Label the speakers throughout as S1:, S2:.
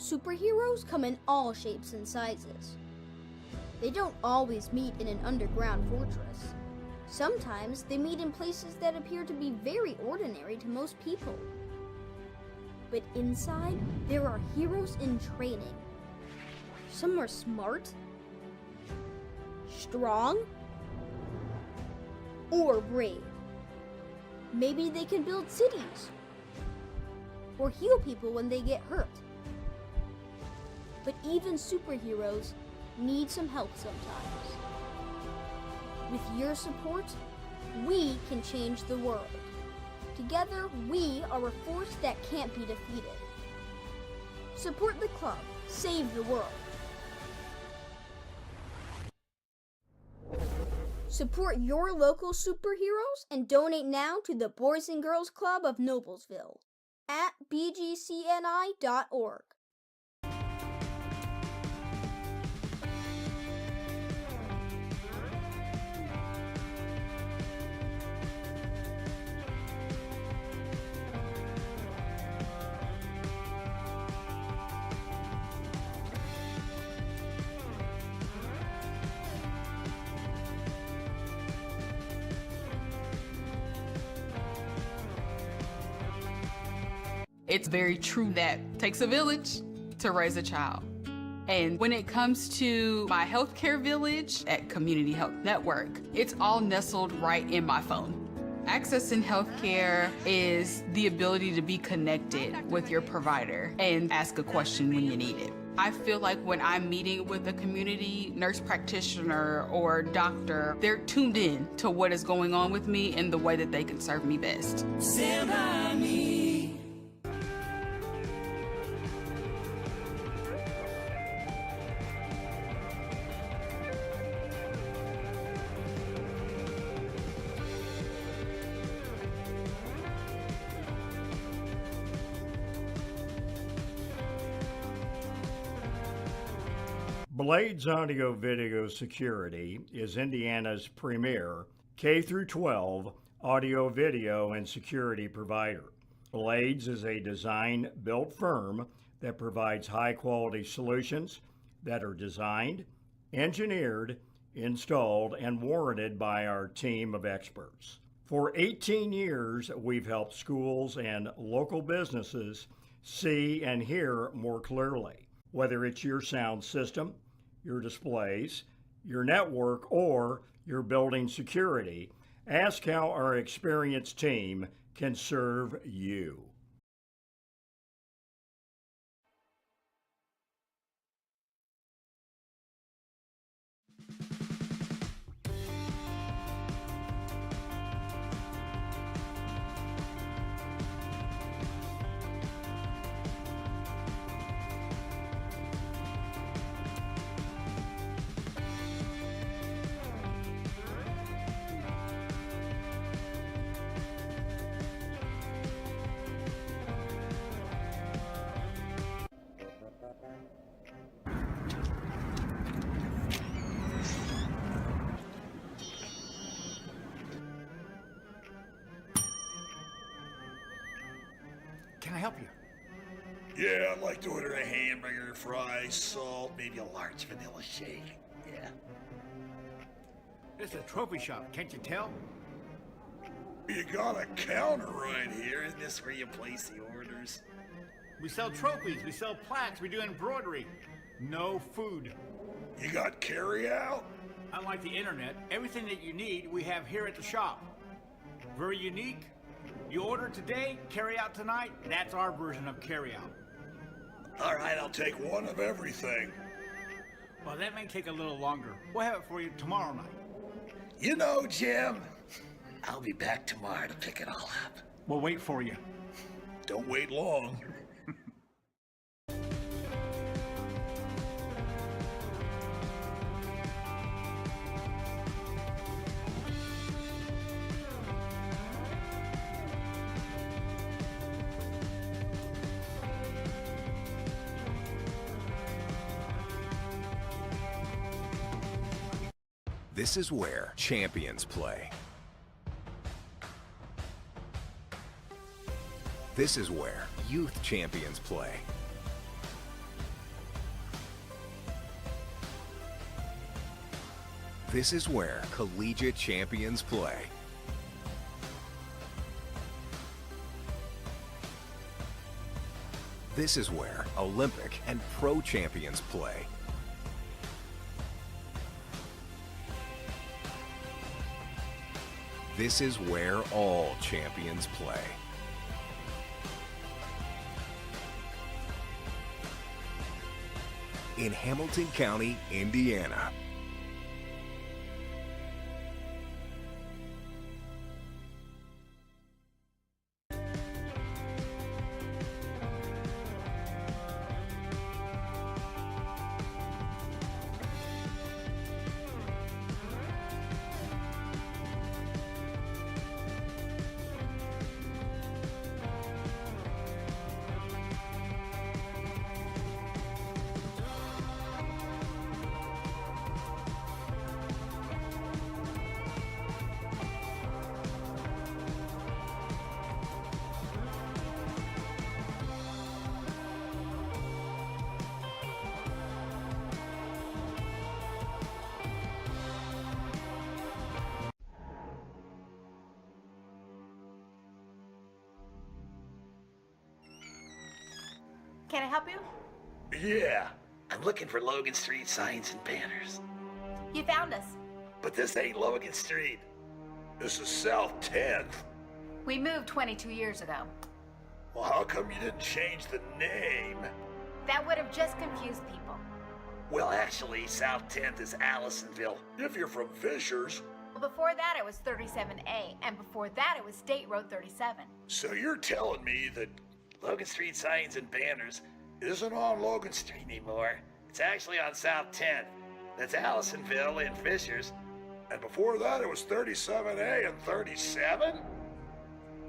S1: Superheroes come in all shapes and sizes. They don't always meet in an underground fortress. Sometimes they meet in places that appear to be very ordinary to most people. But inside, there are heroes in training. Some are smart, strong, or brave. Maybe they can build cities or heal people when they get hurt. But even superheroes need some help sometimes. With your support, we can change the world. Together, we are a force that can't be defeated. Support the club. Save the world. Support your local superheroes and donate now to the Boys and Girls Club of Noblesville at bgcni.org.
S2: It's very true that it takes a village to raise a child. And when it comes to my healthcare village at Community Health Network, it's all nestled right in my phone. Accessing healthcare is the ability to be connected with your provider and ask a question when you need it. I feel like when I'm meeting with a community nurse practitioner or doctor, they're tuned in to what is going on with me and the way that they can serve me best.
S3: Stand by me.
S4: Blades Audio Video Security is Indiana's premier K-12 audio, video, and security provider. Blades is a design-built firm that provides high-quality solutions that are designed, engineered, installed, and warranted by our team of experts. For 18 years, we've helped schools and local businesses see and hear more clearly. Whether it's your sound system, your displays, your network, or your building security, ask how our experienced team can serve you.
S5: Can I help you?
S6: Yeah, I'd like to order a hamburger, fries, salt, maybe a large vanilla shake. Yeah.
S5: This is a trophy shop, can't you tell?
S6: You got a counter right here. Isn't this where you place the orders?
S5: We sell trophies, we sell plaques, we do embroidery. No food.
S6: You got carry-out?
S5: Unlike the internet, everything that you need we have here at the shop. Very unique. You order today, carry out tonight. That's our version of carry out.
S6: All right, I'll take one of everything.
S5: Well, that may take a little longer. We'll have it for you tomorrow night.
S6: You know, Jim, I'll be back tomorrow to pick it all up.
S5: We'll wait for you.
S6: Don't wait long.
S7: This is where champions play. This is where youth champions play. This is where collegiate champions play. This is where Olympic and pro champions play. This is where all champions play. In Hamilton County, Indiana.
S8: Can I help you?
S6: Yeah, I'm looking for Logan Street signs and banners.
S8: You found us.
S6: But this ain't Logan Street. This is South 10th.
S8: We moved 22 years ago.
S6: Well, how come you didn't change the name?
S8: That would have just confused people.
S6: Well, actually, South 10th is Allisonville, if you're from Fishers.
S8: Well, before that, it was 37A, and before that, it was State Road 37.
S6: So you're telling me that Logan Street signs and banners isn't on Logan Street anymore. It's actually on South 10th. That's Allisonville and Fishers. And before that, it was 37A and 37?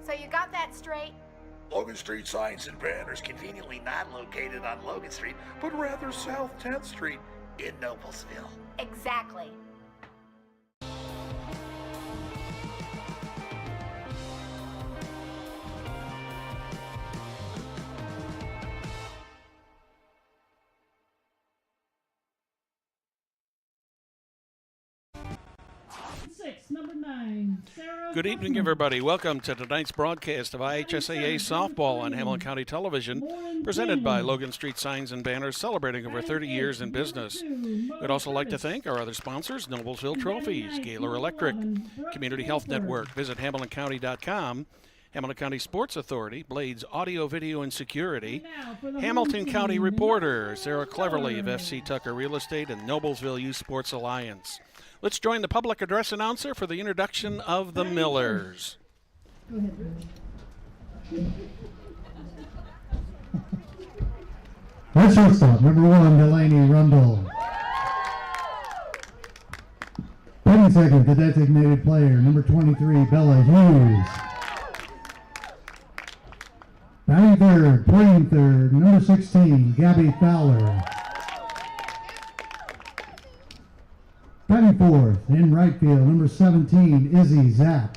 S8: So you got that straight?
S6: Logan Street signs and banners conveniently not located on Logan Street, but rather South 10th Street in Noblesville.
S8: Exactly.
S3: Number 9, Sarah.
S9: Good evening, everybody. Welcome to tonight's broadcast of IHSAA softball on Hamilton County Television, presented by Logan Street Signs and Banners, celebrating over 30 years in business. We'd also like to thank our other sponsors, Noblesville Trophies, Gaylor Electric, Community Health Network. Visit HamiltonCounty.com. Hamilton County Sports Authority, Blades Audio, Video, and Security, Hamilton County Reporter, Sarah Cleverly of FC Tucker Real Estate, and Noblesville Youth Sports Alliance. Let's join the public address announcer for the introduction of the Millers.
S3: Go ahead, Rich.
S10: Red shortstop, number 1, Delaney Rundle. Batting second, the designated player, number 23, Bella Hughes. Batting third, playing third, number 16, Gabby Fowler. Batting fourth, in right field, number 17, Izzy Zapp.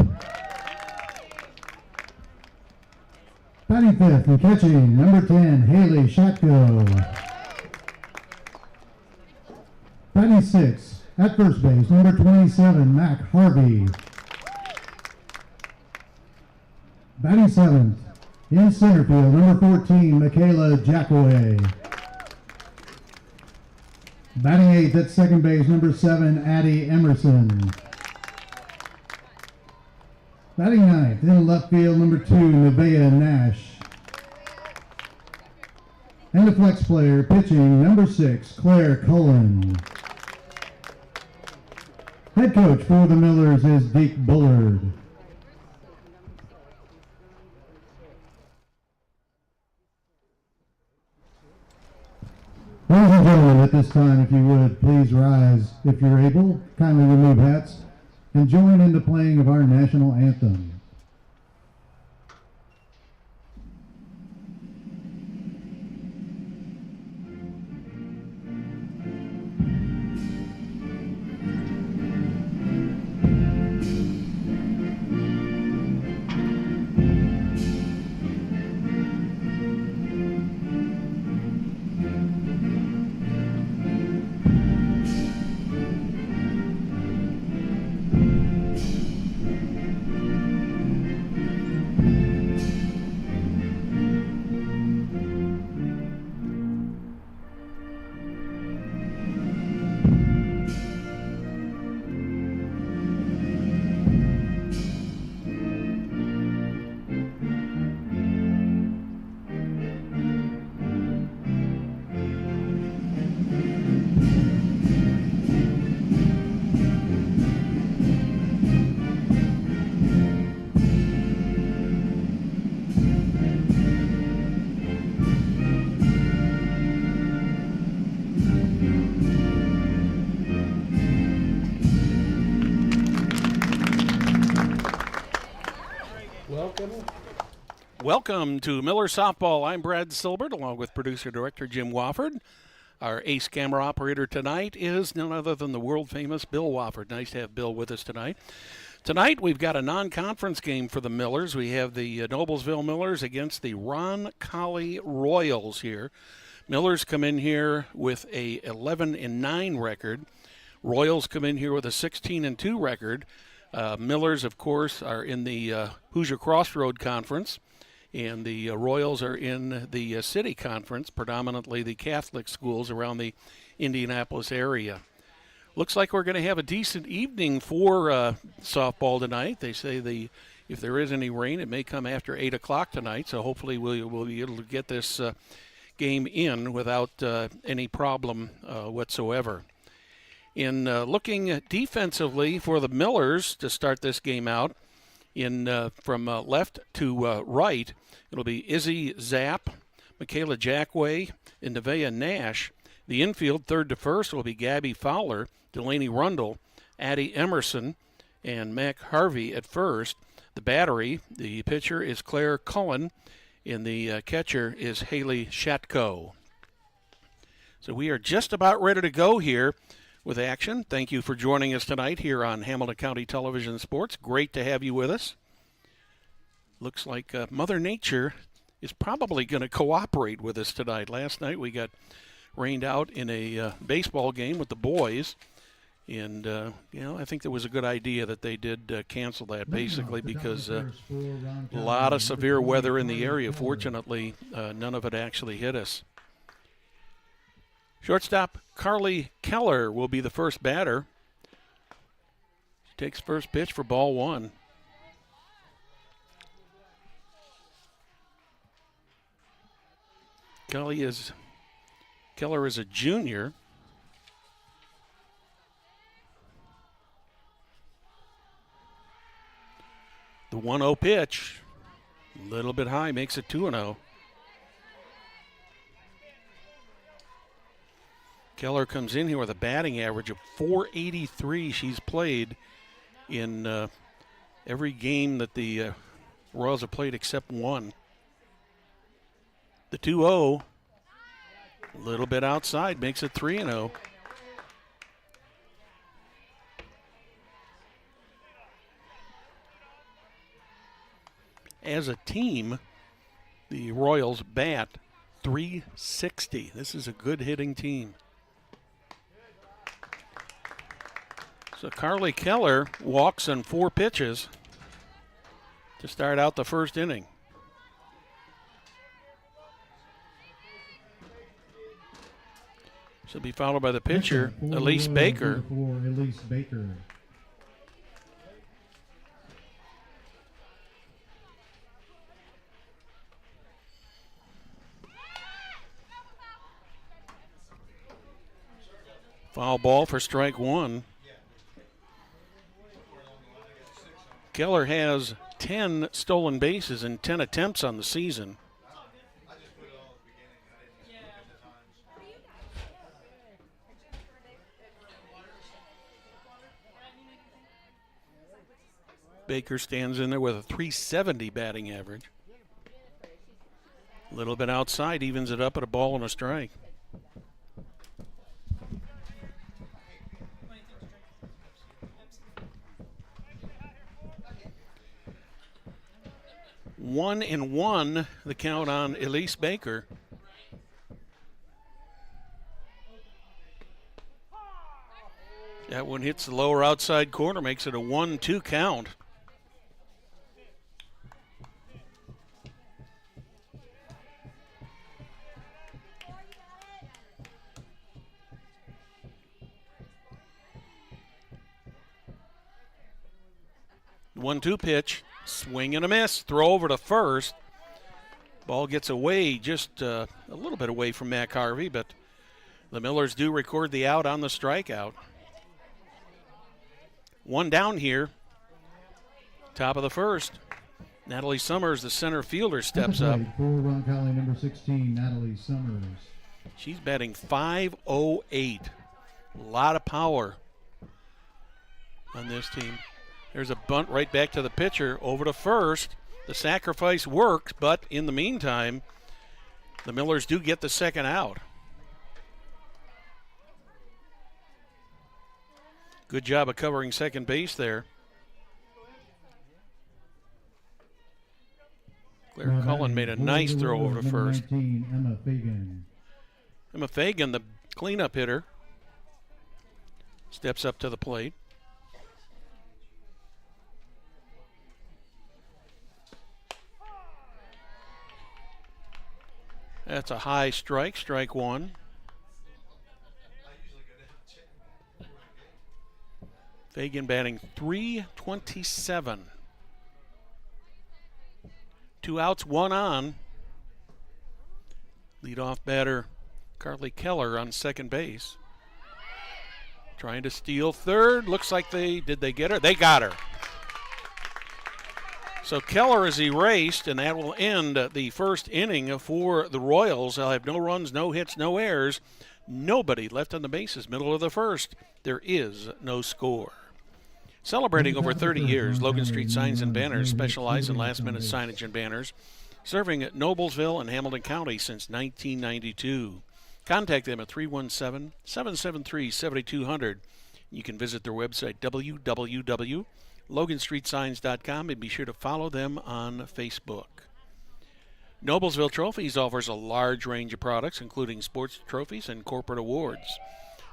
S10: Batting fifth and catching, number 10, Haley Shatko. Batting sixth, at first base, number 27, Mac Harvey. Batting seventh, in center field, number 14, Michaela Jackaway. Batting eighth at second base, number 7, Addie Emerson. Batting ninth, in left field, number 2, Nevaeh Nash. And the flex player pitching, number 6, Claire Cullen. Head coach for the Millers is Deke Bullard. Ladies and gentlemen, at this time, if you would, please rise if you're able, kindly remove hats, and join in the playing of our national anthem.
S9: Welcome to Miller Softball. I'm Brad Silbert, along with producer-director Jim Wofford. Our ace camera operator tonight is none other than the world-famous Bill Wofford. Nice to have Bill with us tonight. Tonight, we've got a non-conference game for the Millers. We have the Noblesville Millers against the Roncalli Royals here. Millers come in here with a 11-9 record. Royals come in here with a 16-2 record. Millers, of course, are in the Hoosier Crossroad Conference, and the Royals are in the City Conference, predominantly the Catholic schools around the Indianapolis area. Looks like we're going to have a decent evening for softball tonight. They say if there is any rain, it may come after 8 o'clock tonight, so hopefully we'll be able to get this game in without any problem whatsoever. In looking defensively for the Millers to start this game out, from left to right, it'll be Izzy Zapp, Michaela Jackway, and Nevaeh Nash. The infield, third to first, will be Gabby Fowler, Delaney Rundle, Addie Emerson, and Mac Harvey at first. The battery, the pitcher is Claire Cullen, and the catcher is Haley Shatko. So we are just about ready to go here with action. Thank you for joining us tonight here on Hamilton County Television Sports. Great to have you with us. Looks like Mother Nature is probably going to cooperate with us tonight. Last night we got rained out in a baseball game with the boys. And, I think that was a good idea that they did cancel that, basically, because a lot of severe weather in the area. Fortunately, none of it actually hit us. Shortstop Carly Keller will be the first batter. She takes first pitch for ball one. Keller is a junior. The 1-0 pitch, a little bit high, makes it 2-0. Keller comes in here with a batting average of .483. She's played in every game that the Royals have played except one. The 2-0, a little bit outside, makes it 3-0. As a team, the Royals bat .360. This is a good hitting team. So Carly Keller walks on 4 pitches to start out the first inning. She'll be followed by the pitcher, Elise Baker. Foul ball for strike one. Keller has 10 stolen bases and 10 attempts on the season. Baker stands in there with a .370 batting average. A little bit outside, evens it up at a ball and a strike. One and one, the count on Elise Baker. That one hits the lower outside corner, makes it a 1-2 count. The 1-2 pitch. Swing and a miss. Throw over to first. Ball gets away, just a little bit away from Mac Harvey, but the Millers do record the out on the strikeout. One down here. Top of the first. Natalie Summers, the center fielder, steps up.
S10: For Roncalli, number 16, Natalie Summers.
S9: She's batting .508. A lot of power on this team. There's a bunt right back to the pitcher, over to first. The sacrifice worked, but in the meantime, the Millers do get the second out. Good job of covering second base there. Claire Cullen made a nice throw over to first.
S10: 19, Emma Fagan.
S9: Emma Fagan, the cleanup hitter, steps up to the plate. That's a high strike, strike one. Fagan batting .327. 2 outs, 1 on. Leadoff batter Carly Keller on second base. Trying to steal third. Looks like did they get her? They got her. So Keller is erased, and that will end the first inning for the Royals. They'll have no runs, no hits, no errors. Nobody left on the bases. Middle of the first, there is no score. Celebrating over 30 years, Logan Street Signs and Banners specialize in last-minute signage and banners, serving at Noblesville and Hamilton County since 1992. Contact them at 317-773-7200. You can visit their website, www.loganstreetsigns.com, and be sure to follow them on Facebook. Noblesville Trophies offers a large range of products, including sports trophies and corporate awards.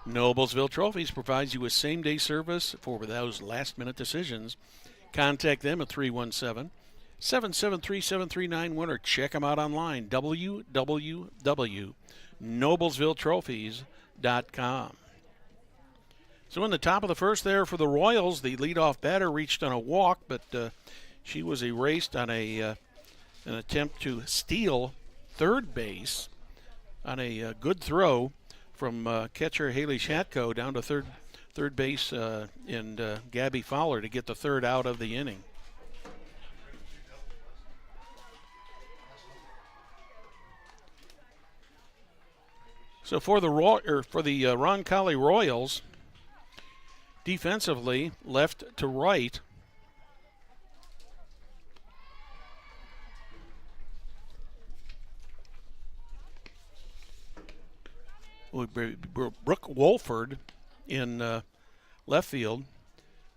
S9: Noblesville Trophies provides you with same-day service for those last-minute decisions. Contact them at 317-773-7391 or check them out online, www.noblesvilletrophies.com. So in the top of the first there for the Royals, the leadoff batter reached on a walk, but she was erased on an attempt to steal third base on a good throw from catcher Haley Shatko down to third base and Gabby Fowler to get the third out of the inning. So for the Roncalli Royals, defensively, left to right, Brooke Wolford in left field,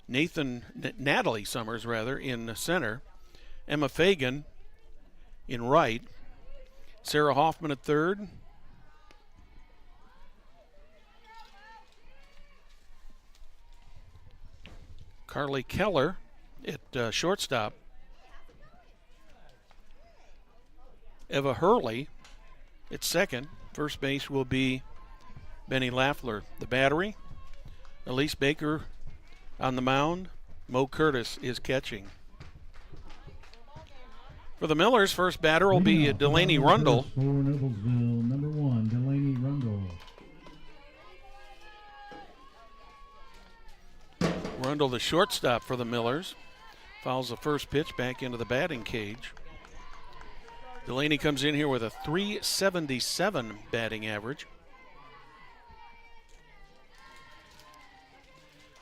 S9: Natalie Summers in center, Emma Fagan in right, Sarah Hoffman at third, Carly Keller at shortstop, Eva Hurley at second. First base will be Benny Laffler. The battery, Elise Baker on the mound. Mo Curtis is catching. For the Millers, first batter will be Delaney Rundle.
S10: For Noblesville, number 1, Delaney Rundle.
S9: Rundle, the shortstop for the Millers, fouls the first pitch back into the batting cage. Delaney comes in here with a .377 batting average.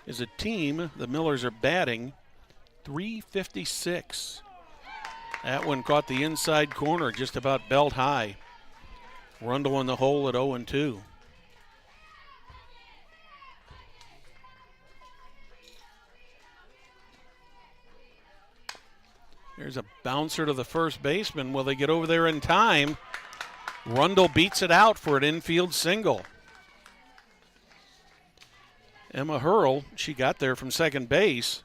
S9: As a team, the Millers are batting .356. That one caught the inside corner, just about belt high. Rundle in the hole at 0-2. There's a bouncer to the first baseman. Will they get over there in time? Rundle beats it out for an infield single. Emma Hurl, she got there from second base,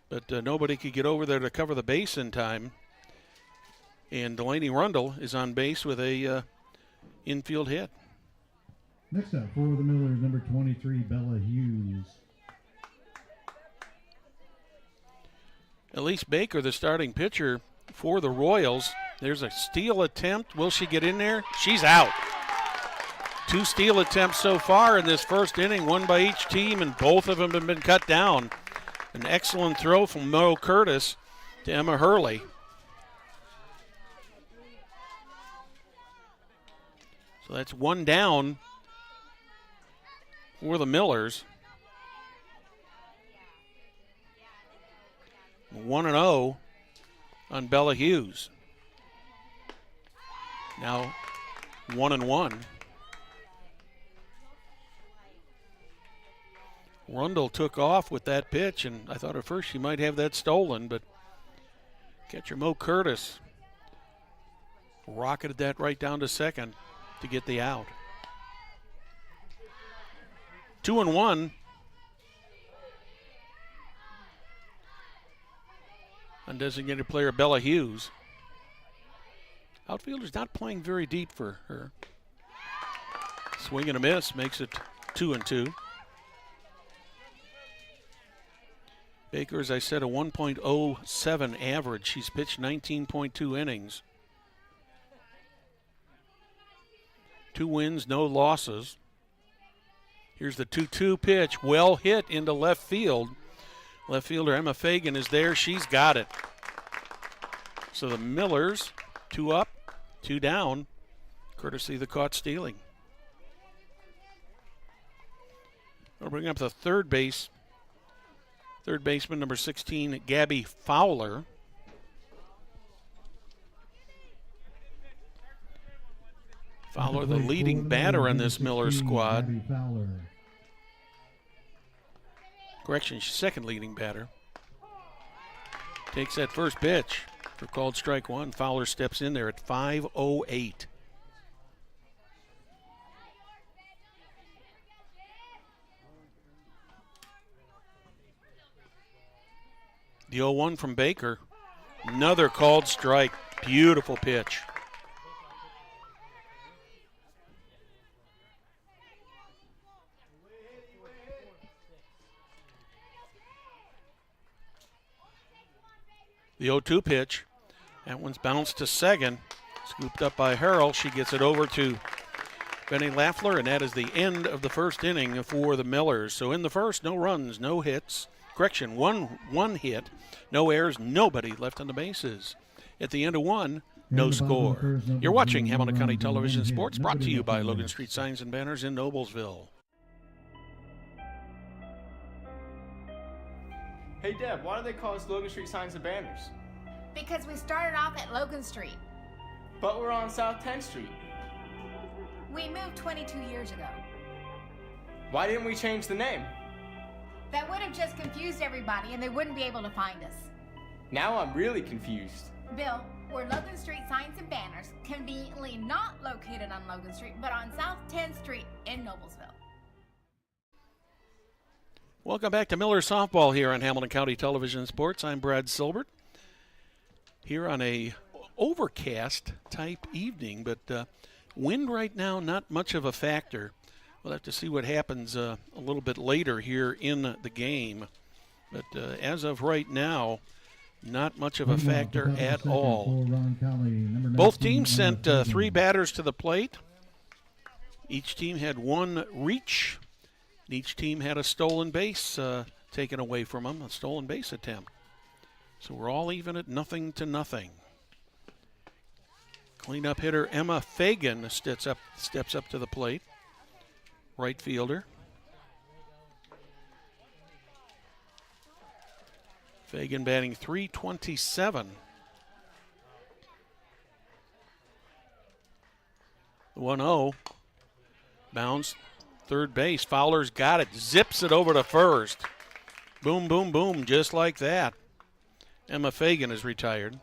S9: but nobody could get over there to cover the base in time. And Delaney Rundle is on base with a infield hit.
S10: Next up for the Millers, number 23, Bella Hughes.
S9: Elise Baker, the starting pitcher for the Royals. There's a steal attempt. Will she get in there? She's out. 2 steal attempts so far in this first inning, one by each team, and both of them have been cut down. An excellent throw from Mo Curtis to Emma Hurley. So that's 1 down for the Millers. 1-0 on Bella Hughes. Now 1-1. Rundle took off with that pitch, and I thought at first she might have that stolen, but catcher Mo Curtis rocketed that right down to second to get the out. 2-1. Undesignated player Bella Hughes. Outfielder's not playing very deep for her. Swing and a miss makes it 2-2. Baker, as I said, a 1.07 average. She's pitched 19.2 innings. 2 wins, no losses. Here's the 2-2 pitch, well hit into left field. Left fielder Emma Fagan is there. She's got it. So the Millers, 2 up, 2 down, courtesy of the caught stealing. I'll bring up the third baseman, number 16, Gabby Fowler. Fowler, the leading batter in this Miller squad. Correction, she's second leading batter. Takes that first pitch for called strike one. Fowler steps in there at 5:08. The 0-1 from Baker. Another called strike. Beautiful pitch. The 0-2 pitch. That one's bounced to second. Scooped up by Harrell. She gets it over to Benny Laffler, and that is the end of the first inning for the Millers. So in the first, no runs, no hits. Correction, one hit, no errors, nobody left on the bases. At the end of one, no score. You're watching Hamilton County Television Sports, brought to you by Logan Street Signs and Banners in Noblesville.
S11: Hey Deb, why do they call us Logan Street Signs and Banners?
S8: Because we started off at Logan Street.
S11: But we're on South 10th Street.
S8: We moved 22 years ago.
S11: Why didn't we change the name?
S8: That would have just confused everybody and they wouldn't be able to find us.
S11: Now I'm really confused.
S8: Bill, we're Logan Street Signs and Banners, conveniently not located on Logan Street, but on South 10th Street in Noblesville.
S9: Welcome back to Miller Softball here on Hamilton County Television Sports. I'm Brad Silbert. Here on a overcast type evening, but wind right now not much of a factor. We'll have to see what happens a little bit later here in the game. But as of right now, not much of a factor at all. Both teams sent 3 batters to the plate. Each team had 1 reach. Each team had a stolen base taken away from them, a stolen base attempt. So we're all even at 0-0. Cleanup hitter Emma Fagan steps up to the plate. Right fielder. Fagan batting .327. The 1-0. Bounce. Third base. Fowler's got it. Zips it over to first. Boom, boom, boom. Just like that. Emma Fagan is retired.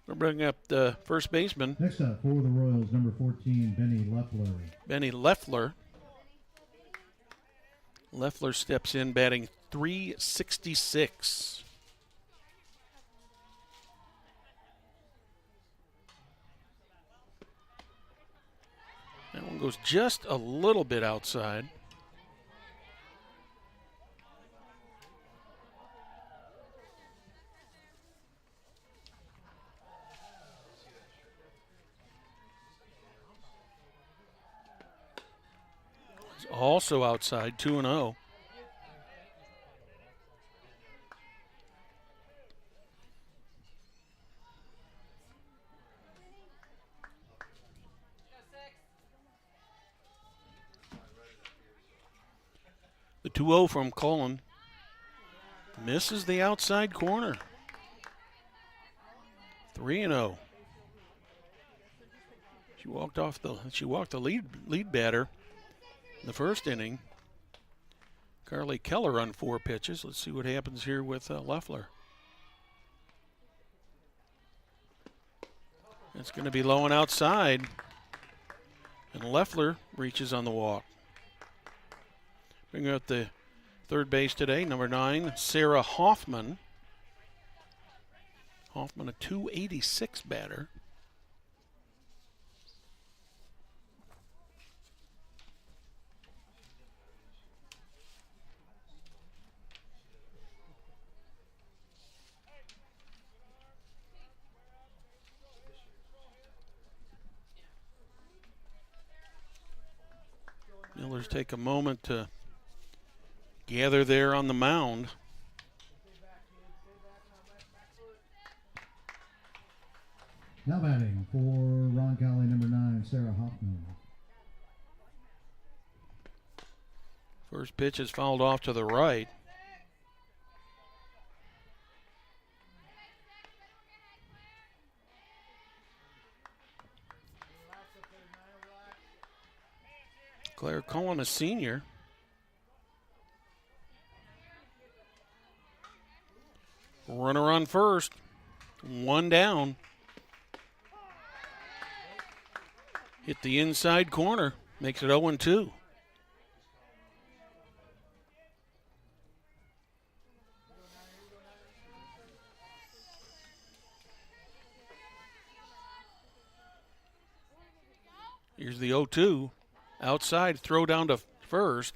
S9: We'll bring up the first baseman.
S10: Next up for the Royals, number 14, Benny Leffler.
S9: Benny Leffler. Leffler steps in batting .366. That one goes just a little bit outside. It's also outside, 2-0. The 2-0 from Cullen. Misses the outside corner. 3-0. She walked the lead batter in the first inning. Carly Keller on 4 pitches. Let's see what happens here with Loeffler. It's going to be low and outside. And Loeffler reaches on the walk. Bringing up the third base today, number 9, Sarah Hoffman. Hoffman, a .286 batter. Millers take a moment to gather there on the mound.
S10: Now batting for Roncalli, number 9, Sarah Hoffman.
S9: First pitch is fouled off to the right. Claire Cullen, a senior. Runner on first. 1 down. Hit the inside corner. Makes it 0-2. Here's the 0-2. Outside, throw down to first.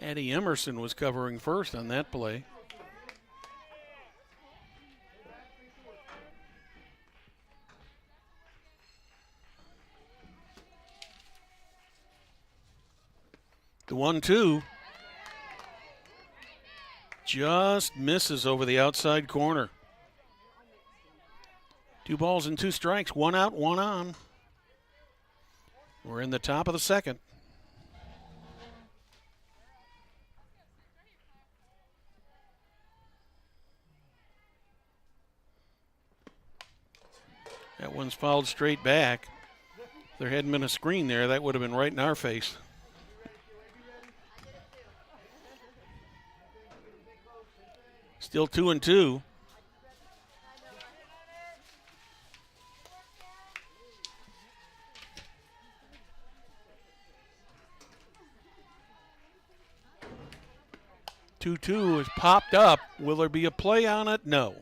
S9: Addie Emerson was covering first on that play. The 1-2 just misses over the outside corner. 2 balls and 2 strikes, 1 out, 1 on. We're in the top of the second. That one's fouled straight back. If there hadn't been a screen there, that would have been right in our face. Still 2-2. Two is popped up. Will there be a play on it? No.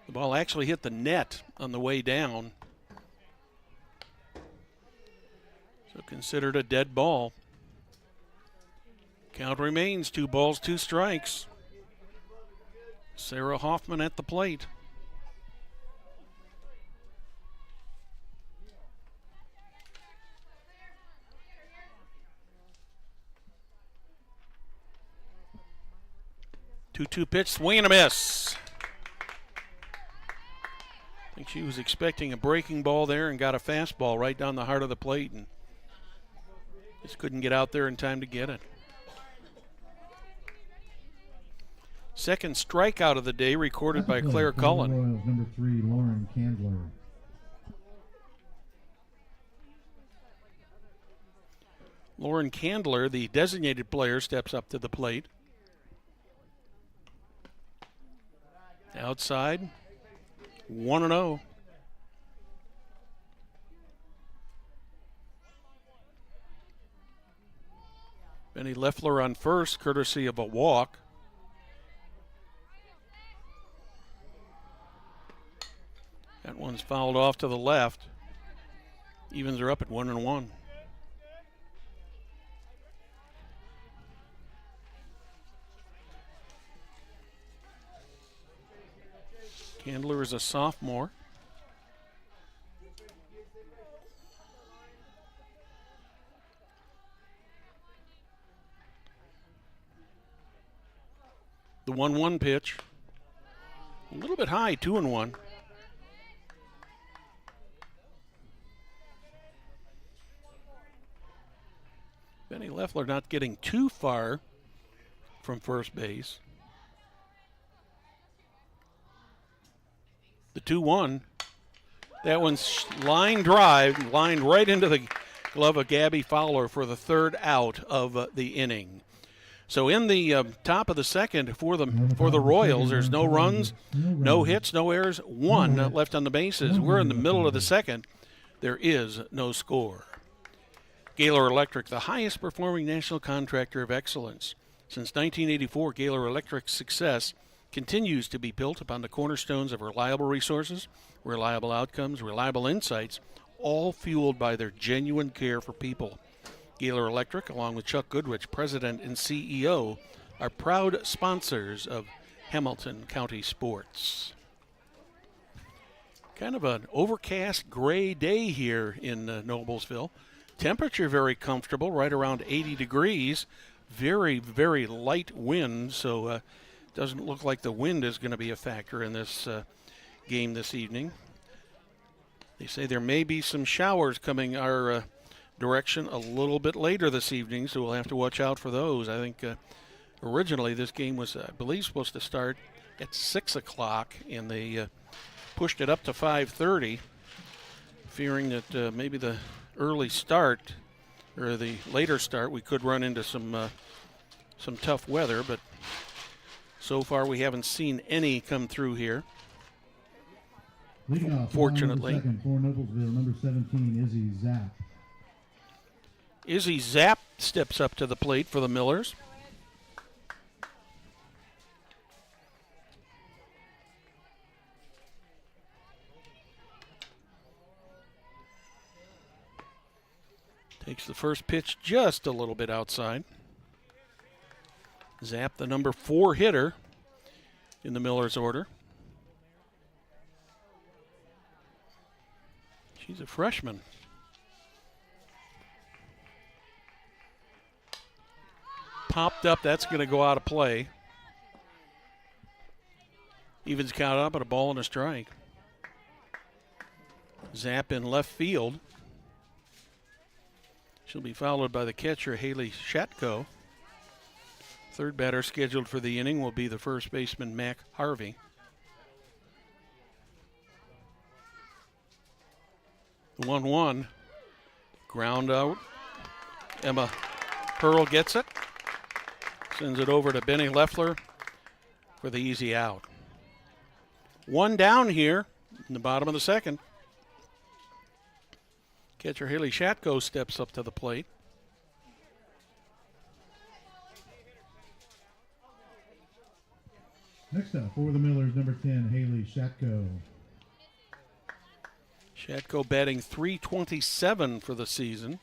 S9: The ball actually hit the net on the way down. So considered a dead ball. Count remains 2 balls, 2 strikes. Sarah Hoffman at the plate. Two pitch, swing and a miss. I think she was expecting a breaking ball there and got a fastball right down the heart of the plate and just couldn't get out there in time to get it. Second strikeout of the day recorded by Claire Cullen.
S10: Royals, number 3, Lauren Candler.
S9: Lauren Candler, the designated player, steps up to the plate. Outside, 1-0. Benny Loeffler on first, courtesy of a walk. That one's fouled off to the left. Evens are up at 1-1. Candler is a sophomore. The 1-1 pitch. A little bit high, 2-1. Leffler not getting too far from first base. The 2-1. That one's line drive, lined right into the glove of Gabby Fowler for the third out of the inning. So in the top of the second for the Royals, there's no runs, no hits, no errors, one left on the bases. We're in the middle of the second. There is no score. Gaylor Electric, the highest performing national contractor of excellence. Since 1984, Gaylor Electric's success continues to be built upon the cornerstones of reliable resources, reliable outcomes, reliable insights, all fueled by their genuine care for people. Gaylor Electric, along with Chuck Goodrich, President and CEO, are proud sponsors of Hamilton County sports. Kind of an overcast gray day here in Noblesville. Temperature very comfortable, right around 80 degrees. Very, very light wind, so doesn't look like the wind is going to be a factor in this game this evening. They say there may be some showers coming our direction a little bit later this evening, so we'll have to watch out for those. I think originally this game was, I believe, supposed to start at 6 o'clock, and they pushed it up to 5:30, fearing that maybe the early start or the later start we could run into some tough weather, but so far we haven't seen any come through here.
S10: Leading off,
S9: Fortunately.
S10: Second for Noblesville, number 17, Izzy Zapp.
S9: Izzy Zapp steps up to the plate for the Millers. Takes the first pitch just a little bit outside. Zapp, the number 4 hitter in the Millers order. She's a freshman. Popped up, that's going to go out of play. Evens count up at a ball and a strike. Zapp in left field. She'll be followed by the catcher, Haley Shatko. Third batter scheduled for the inning will be the first baseman, Mac Harvey. The 1-1. Ground out. Emma Pearl gets it. Sends it over to Benny Leffler for the easy out. One down here in the bottom of the second. Catcher Haley Shatko steps up to the plate.
S10: Next up for the Millers, number 10, Haley Shatko.
S9: Shatko batting .327 for the season.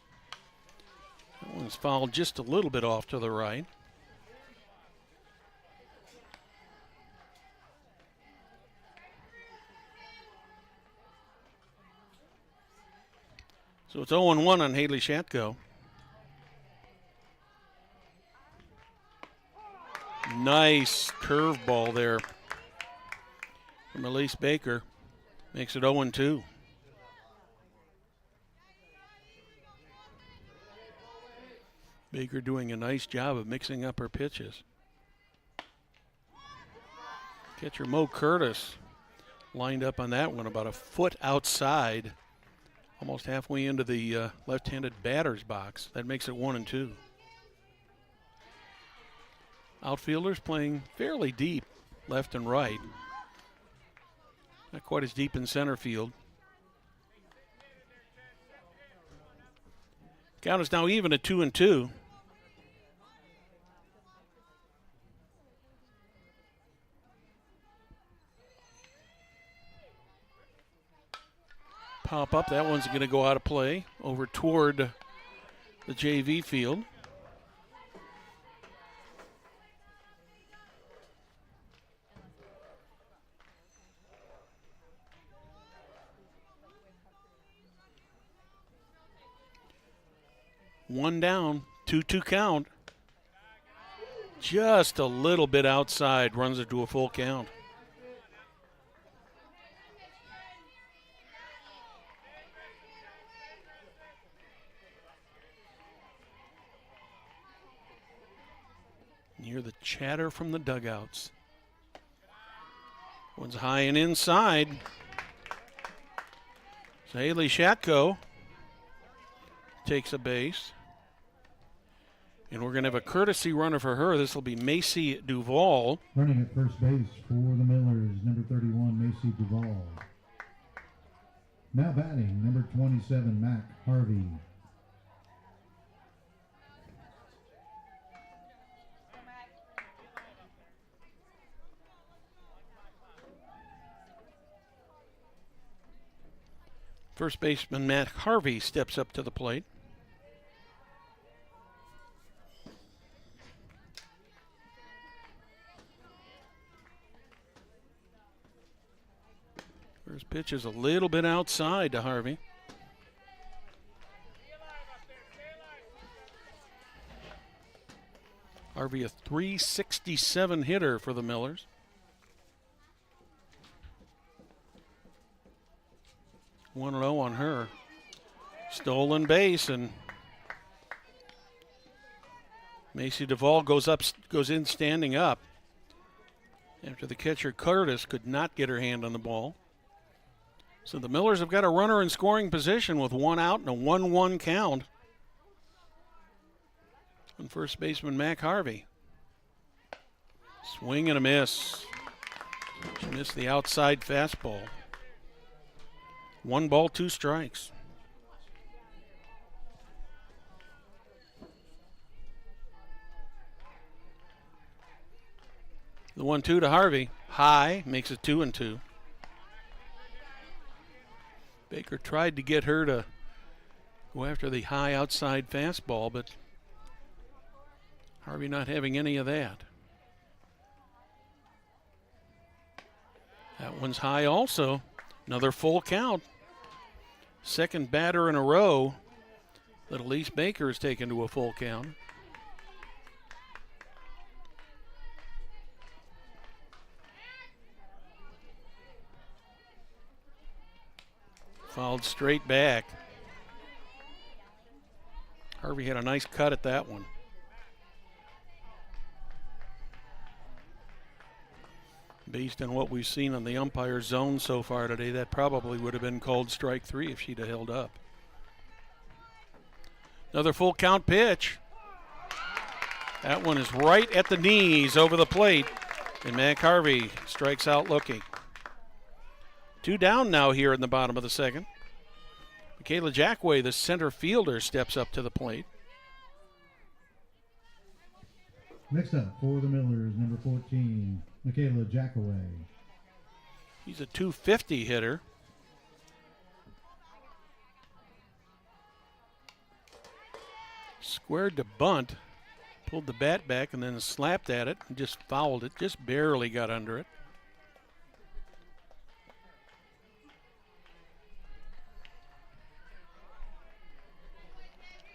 S9: That one's fouled just a little bit off to the right. So it's 0-1 on Haley Shatko. Nice curveball there from Elise Baker. Makes it 0-2. Baker doing a nice job of mixing up her pitches. Catcher Mo Curtis lined up on that one about a foot outside, almost halfway into the left-handed batter's box. That makes it 1-2. Outfielders playing fairly deep, left and right. Not quite as deep in center field. Count is now even at 2-2. Pop up, that one's going to go out of play over toward the JV field. One down, 2-2 count. Just a little bit outside, runs it to a full count. hear the chatter from the dugouts. One's high and inside. So Haley Shatko takes a base. And we're going to have a courtesy runner for her. This will be Macy Duvall.
S10: Running at first base for the Millers, number 31, Macy Duvall. Now batting, number 27, Mac Harvey.
S9: First baseman Matt Harvey steps up to the plate. First pitch is a little bit outside to Harvey. Harvey, a .367 hitter for the Millers. One low on her. Stolen base, and Macy Duvall goes in standing up after the catcher Curtis could not get her hand on the ball. So the Millers have got a runner in scoring position with one out and a 1-1 count. And first baseman Mac Harvey. Swing and a miss. She missed the outside fastball. 1 ball, 2 strikes. The 1-2 to Harvey. High, makes it 2-2. Baker tried to get her to go after the high outside fastball, but Harvey not having any of that. That one's high also. Another full count. Second batter in a row that Elise Baker has taken to a full count. Fouled straight back. Harvey had a nice cut at that one. Based on what we've seen on the umpire zone so far today, that probably would have been called strike 3 if she'd have held up. Another full count pitch. That one is right at the knees over the plate, and Mac Harvey strikes out looking. 2 down now here in the bottom of the second. Michaela Jackway, the center fielder, steps up to the plate.
S10: Next up for the Millers, number 14, Michaela Jackaway.
S9: He's a .250 hitter. Squared to bunt, pulled the bat back and then slapped at it and just fouled it, just barely got under it.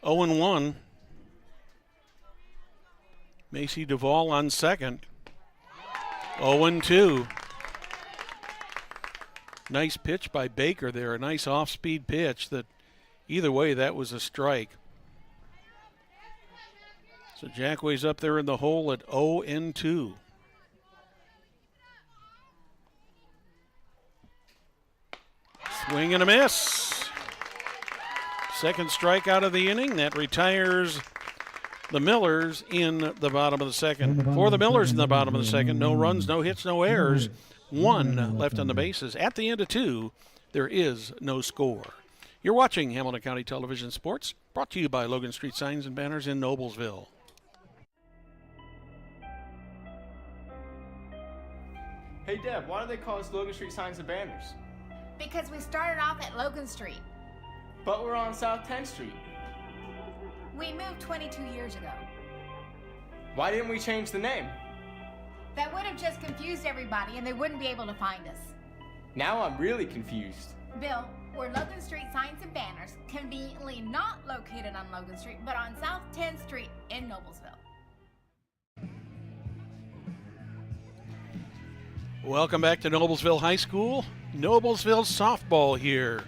S9: Oh and 1. Macy Duvall on second. 0-2. Nice pitch by Baker there, a nice off-speed pitch that either way that was a strike. So Jackway's up there in the hole at 0-2. Swing and a miss. Second strikeout of the inning. That retires the Millers in the bottom of the second. For the Millers in the bottom of the second, no runs, no hits, no errors. 1 left on the bases. At the end of 2, there is no score. You're watching Hamilton County Television Sports, brought to you by Logan Street Signs and Banners in Noblesville.
S11: Hey Deb, why do they call us Logan Street Signs and Banners?
S8: Because we started off at Logan Street.
S11: But we're on South 10th Street.
S8: We moved 22 years ago.
S11: Why didn't we change the name?
S8: That would have just confused everybody and they wouldn't be able to find us.
S11: Now I'm really confused.
S8: Bill, we're Logan Street Signs and Banners, conveniently not located on Logan Street, but on South 10th Street in Noblesville.
S9: Welcome back to Noblesville High School. Noblesville softball here.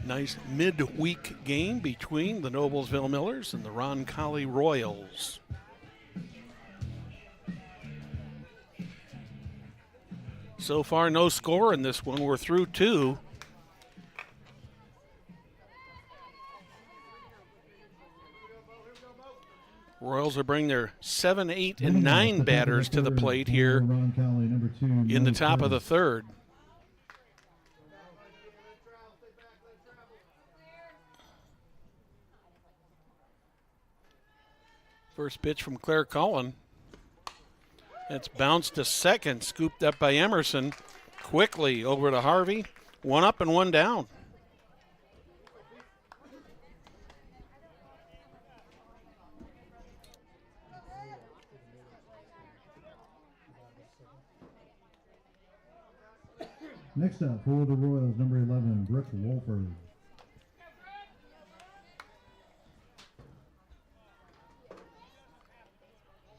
S9: Nice midweek game between the Noblesville Millers and the Roncalli Royals. So far, no score in this one. We're through 2. Royals will bring their 7, 8, and 9 batters to the plate here in the top of the 3rd. First pitch from Claire Cullen. That's bounced to second, scooped up by Emerson. Quickly over to Harvey. 1 up and 1 down.
S10: Next up for the Royals, number 11, Brooke Wolford.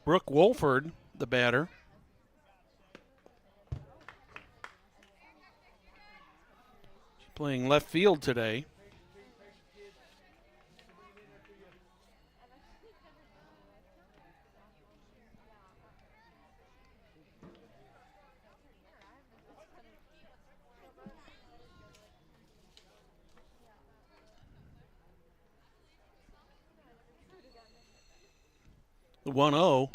S9: Brooke Wolford, the batter. She's playing left field today. The 1-0.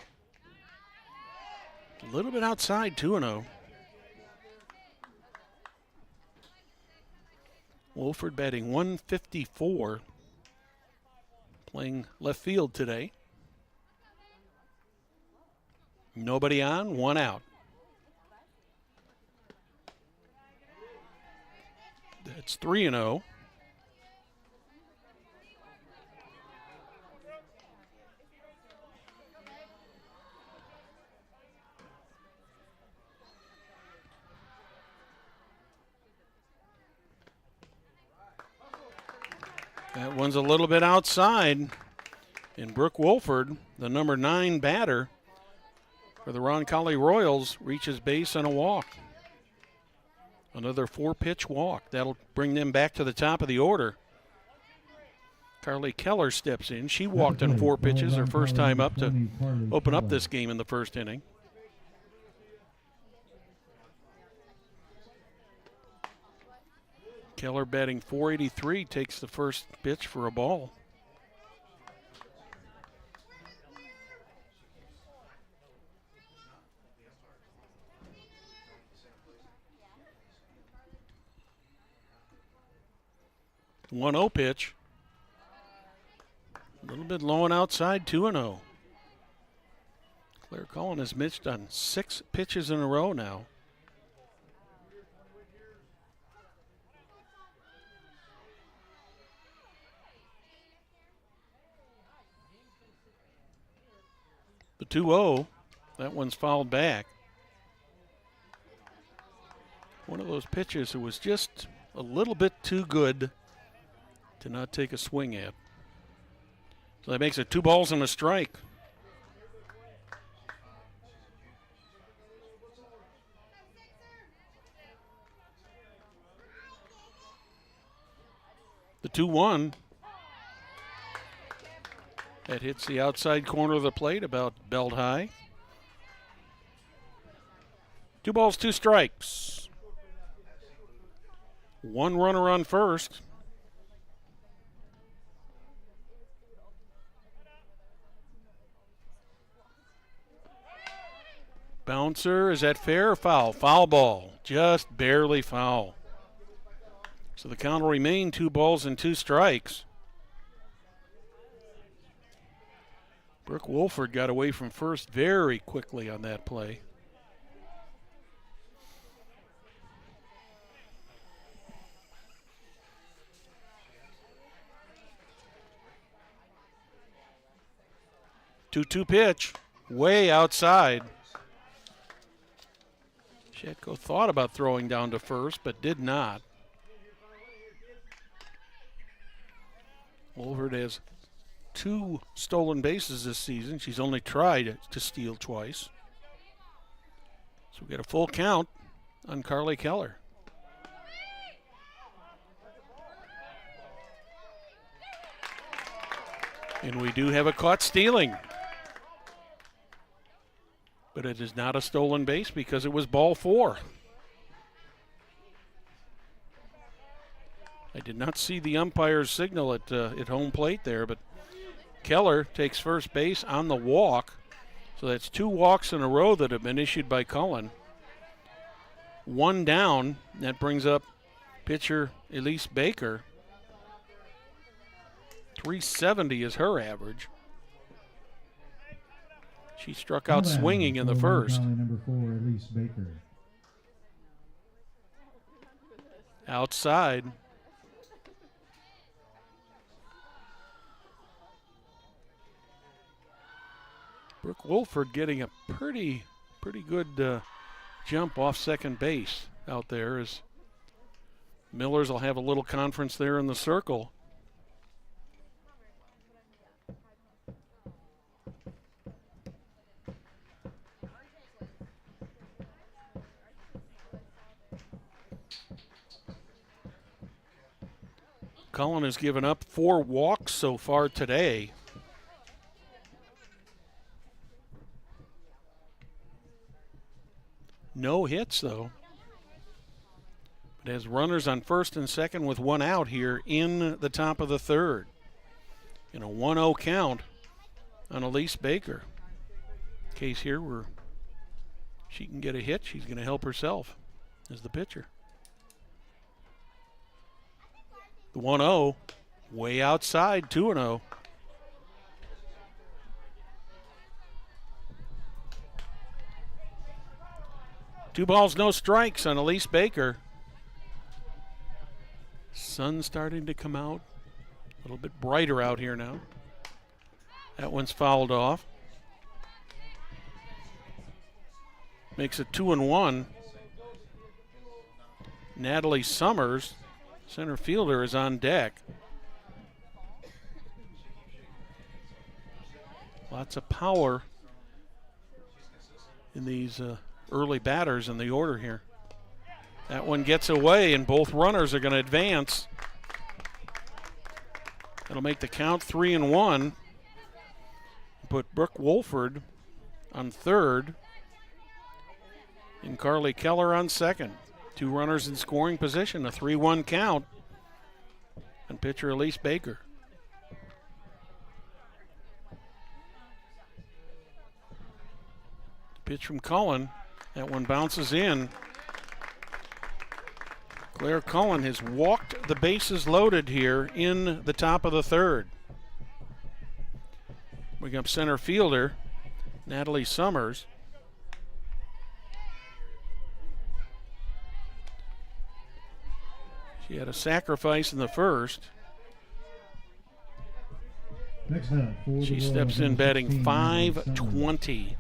S9: A little bit outside, 2-0. Wolford batting 154. Playing left field today. Nobody on, 1 out. That's 3-0. That one's a little bit outside. And Brooke Wolford, the number 9 batter for the Roncalli Royals, reaches base on a walk. Another 4-pitch walk. That'll bring them back to the top of the order. Carly Keller steps in. She walked on 4 pitches, her first time up to open up this game in the first inning. Keller batting .483, takes the first pitch for a ball. The 1-0 pitch. A little bit low and outside, 2-0. Claire Cullen has missed on 6 pitches in a row now. The 2-0, that one's fouled back. One of those pitches that was just a little bit too good to not take a swing at. So that makes it 2 balls and a strike. The 2-1. That hits the outside corner of the plate, about belt high. 2 balls, 2 strikes. 1 runner on first. Bouncer, is that fair or foul? Foul ball, just barely foul. So the count will remain 2 balls and 2 strikes. Brooke Wolford got away from first very quickly on that play. Two pitch, way outside. Shatko thought about throwing down to first, but did not. Wolford has 2 stolen bases this season. She's only tried to steal twice. So we get a full count on Carly Keller. And we do have a caught stealing. But it is not a stolen base because it was ball 4. I did not see the umpire's signal at home plate there, but Keller takes first base on the walk. So that's 2 walks in a row that have been issued by Cullen. 1 down. That brings up pitcher Elise Baker. 370 is her average. She struck out swinging in the first.
S10: Number 4, Elise Baker.
S9: Outside. Brooke Wolford getting a pretty good jump off second base out there, as Millers will have a little conference there in the circle. Cullen has given up 4 walks so far today. No hits, though. But has runners on first and second with 1 out here in the top of the 3rd. In a 1-0 count on Elise Baker. Case here where she can get a hit, she's going to help herself as the pitcher. The 1-0, way outside, 2-0. Two balls, no strikes on Elise Baker. Sun starting to come out. A little bit brighter out here now. That one's fouled off. Makes it 2-1. Natalie Summers, center fielder, is on deck. Lots of power in these early batters in the order here. That one gets away, and both runners are going to advance. That'll make the count 3-1. Put Brooke Wolford on third and Carly Keller on second. 2 runners in scoring position, a 3-1 count on pitcher Elise Baker. Pitch from Cullen. That one bounces in. Claire Cullen has walked the bases loaded here in the top of the 3rd. Bring up center fielder Natalie Summers. She had a sacrifice in the first.
S10: Next up,
S9: she steps in batting .520.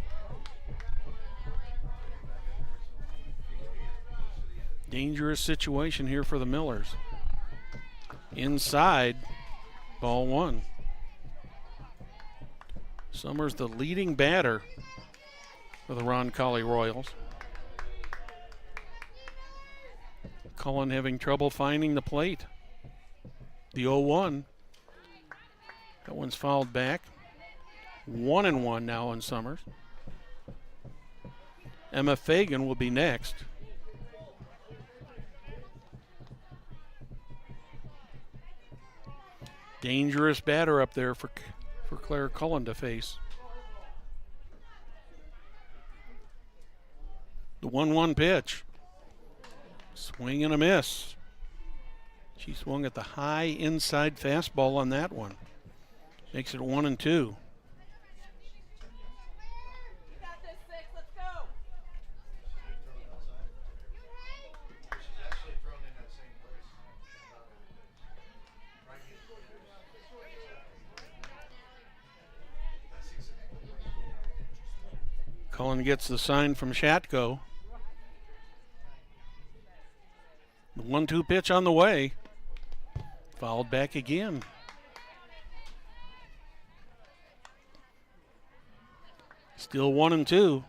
S9: Dangerous situation here for the Millers. Inside, ball 1. Summers the leading batter for the Roncalli Royals. Cullen having trouble finding the plate. The 0-1. That one's fouled back. 1-1 now on Summers. Emma Fagan will be next. Dangerous batter up there for Claire Cullen to face. The 1-1 pitch. Swing and a miss. She swung at the high inside fastball on that one. Makes it 1-2. Cullen gets the sign from Shatko. The 1-2 pitch on the way. Fouled back again. Still 1-2.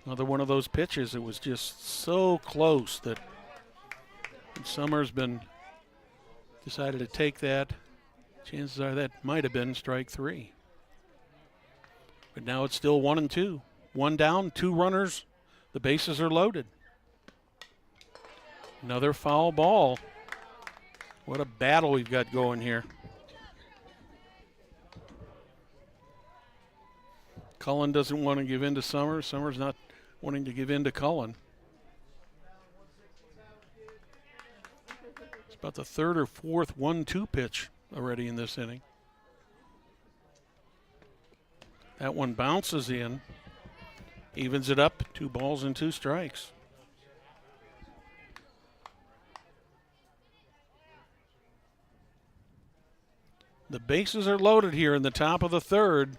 S9: Another one of those pitches. It was just so close that Summers been decided to take that. Chances are that might have been strike 3. But now it's still 1-2. 1 down, 2 runners. The bases are loaded. Another foul ball. What a battle we've got going here. Cullen doesn't want to give in to Summers. Summers not wanting to give in to Cullen. It's about the third or fourth 1-2 pitch already in this inning. That one bounces in, evens it up, 2 balls and 2 strikes. The bases are loaded here in the top of the third.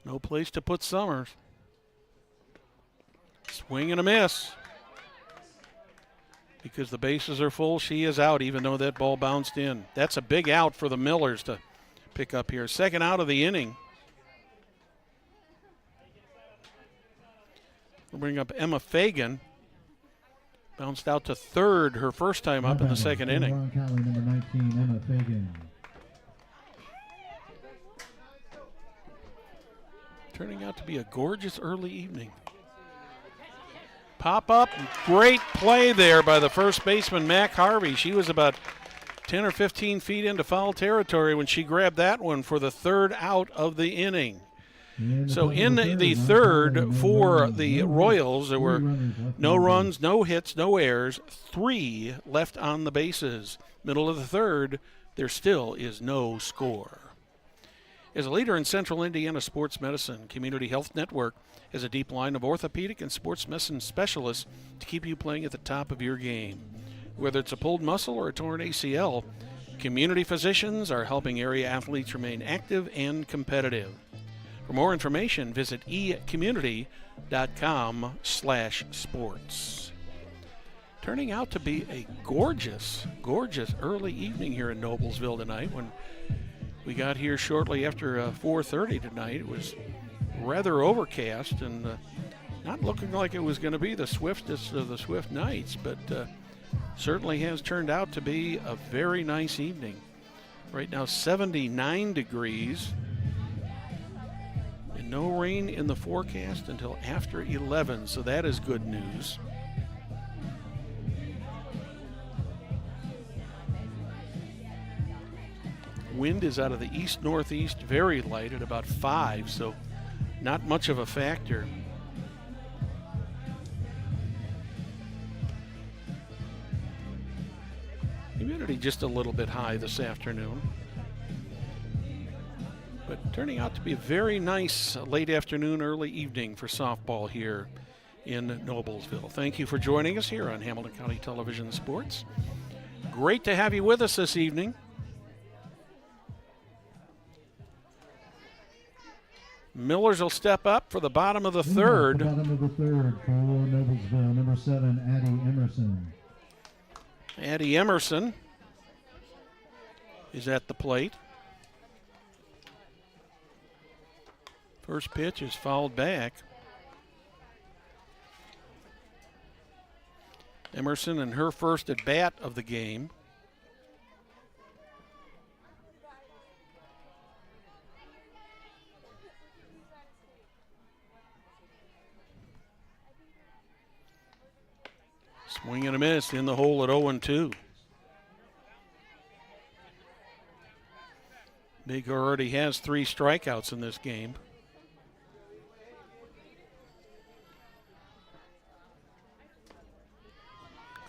S9: No place to put Summers. Swing and a miss. Because the bases are full, she is out, even though that ball bounced in. That's a big out for the Millers to pick up here. Second out of the inning. We'll bring up Emma Fagan. Bounced out to third her first time up in the second inning.
S10: Roncalli, number 19, Emma Fagan.
S9: Turning out to be a gorgeous early evening. Pop up, great play there by the first baseman, Mac Harvey. She was about 10 or 15 feet into foul territory when she grabbed that one for the third out of the inning. So in the third for the Royals, there were no runs, no hits, no errors, 3 left on the bases. Middle of the third, there still is no score. As a leader in Central Indiana sports medicine, Community Health Network has a deep line of orthopedic and sports medicine specialists to keep you playing at the top of your game. Whether it's a pulled muscle or a torn ACL, community physicians are helping area athletes remain active and competitive. For more information, visit ecommunity.com/sports. Turning out to be a gorgeous, gorgeous early evening here in Noblesville tonight. When we got here shortly after 4:30 tonight, it was rather overcast and not looking like it was going to be the swiftest of the swift nights, but certainly has turned out to be a very nice evening. Right now, 79 degrees. And no rain in the forecast until after 11, so that is good news. Wind is out of the east-northeast, very light at about 5, so not much of a factor. Humidity just a little bit high this afternoon. But turning out to be a very nice late afternoon, early evening for softball here in Noblesville. Thank you for joining us here on Hamilton County Television Sports. Great to have you with us this evening. Millers will step up for the bottom of the third.
S10: Bottom of the third for Noblesville, number 7, Addie Emerson.
S9: Addie Emerson is at the plate. First pitch is fouled back. Emerson in her first at bat of the game. Swing and a miss in the hole at 0-2. Baker already has 3 strikeouts in this game.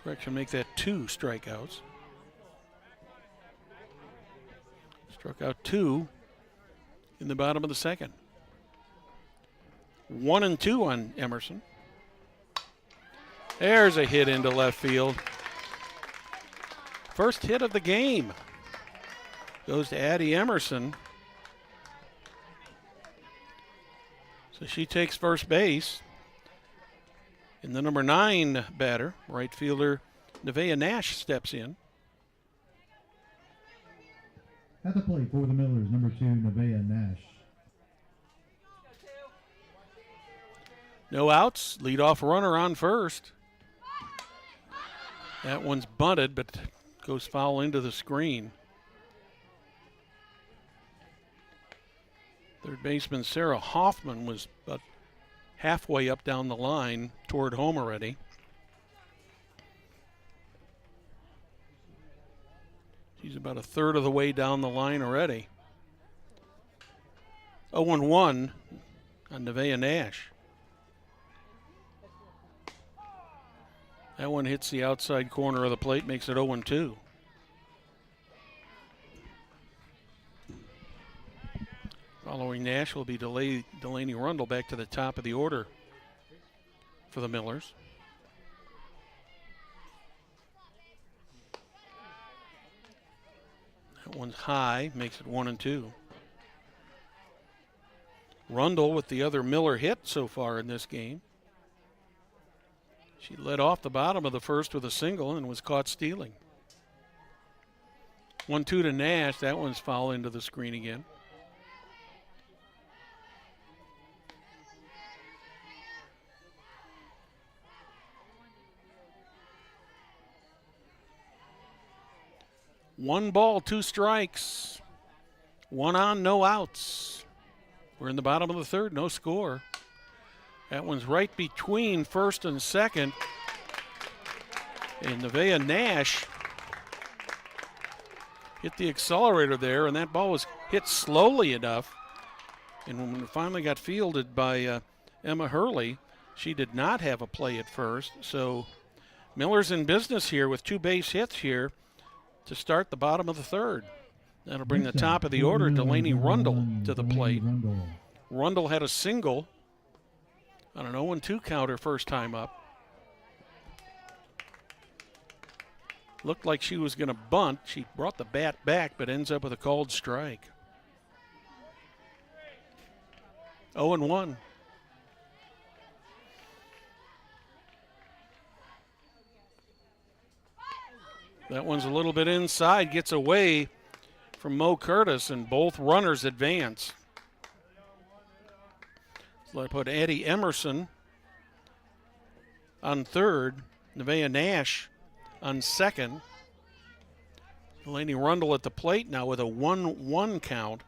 S9: Correction, make that 2 strikeouts. Struck out 2 in the bottom of the second. 1-2 on Emerson. There's a hit into left field. First hit of the game goes to Addie Emerson. So she takes first base. And the number 9 batter, right fielder Nevaeh Nash, steps in.
S10: At the plate for the Millers, number 2, Nevaeh Nash.
S9: No outs, leadoff runner on first. That one's bunted, but goes foul into the screen. Third baseman Sarah Hoffman was about halfway up down the line toward home already. She's about a third of the way down the line already. 0-1 on Nevaeh Nash. That one hits the outside corner of the plate, makes it 0-2. Following Nash will be Delaney Rundle back to the top of the order for the Millers. That one's high, makes it 1-2. Rundle with the other Miller hit so far in this game. She led off the bottom of the first with a single and was caught stealing. 1-2 to Nash. That one's foul into the screen again. One ball, two strikes. One on, no outs. We're in the bottom of the third, no score. That one's right between first and second. And Nevaeh Nash hit the accelerator there, and that ball was hit slowly enough. And when it finally got fielded by Emma Hurley, she did not have a play at first. So Miller's in business here with two base hits here to start the bottom of the third. That'll bring the top of the order, Delaney Rundle, to the plate. Rundle had a single on an 0-2 count her first time up. Looked like she was going to bunt. She brought the bat back, but ends up with a called strike. 0-1. That one's a little bit inside, gets away from Mo Curtis, and both runners advance. So I put Addie Emerson on third, Nevaeh Nash on second. Delaney Rundle at the plate now with a 1-1 count.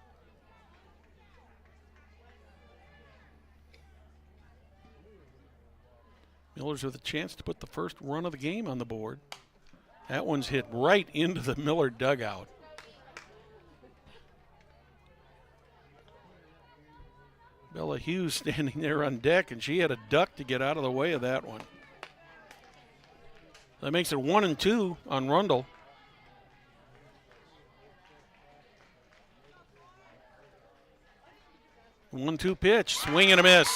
S9: Millers with a chance to put the first run of the game on the board. That one's hit right into the Miller dugout. Bella Hughes standing there on deck, and she had a duck to get out of the way of that one. That makes it 1-2 on Rundle. One-two pitch, swing and a miss.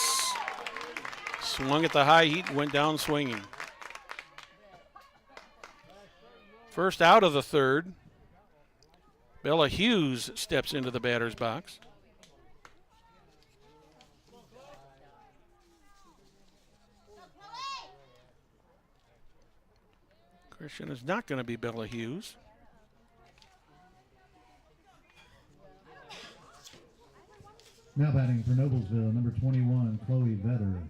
S9: Swung at the high heat and went down swinging. First out of the third. Bella Hughes steps into the batter's box. Christian is not going to be Bella Hughes.
S10: Now batting for Noblesville, number 21, Chloe Vetter.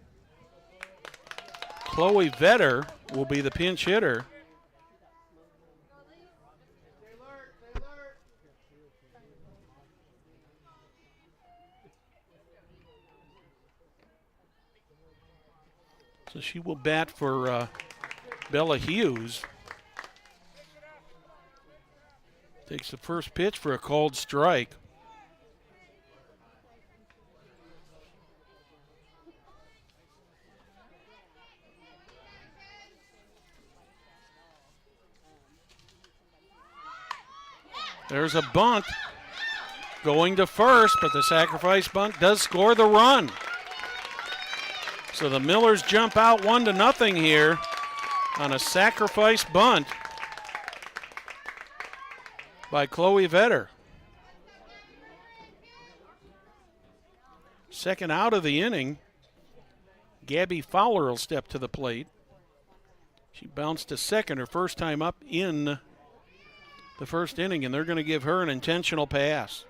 S9: Chloe Vetter will be the pinch hitter. So she will bat for Bella Hughes. Takes the first pitch for a called strike. There's a bunt going to first, but the sacrifice bunt does score the run. So the Millers jump out 1-0 here on a sacrifice bunt by Chloe Vetter. Second out of the inning, Gabby Fowler will step to the plate. She bounced to second her first time up in the first inning, and they're going to give her an intentional pass.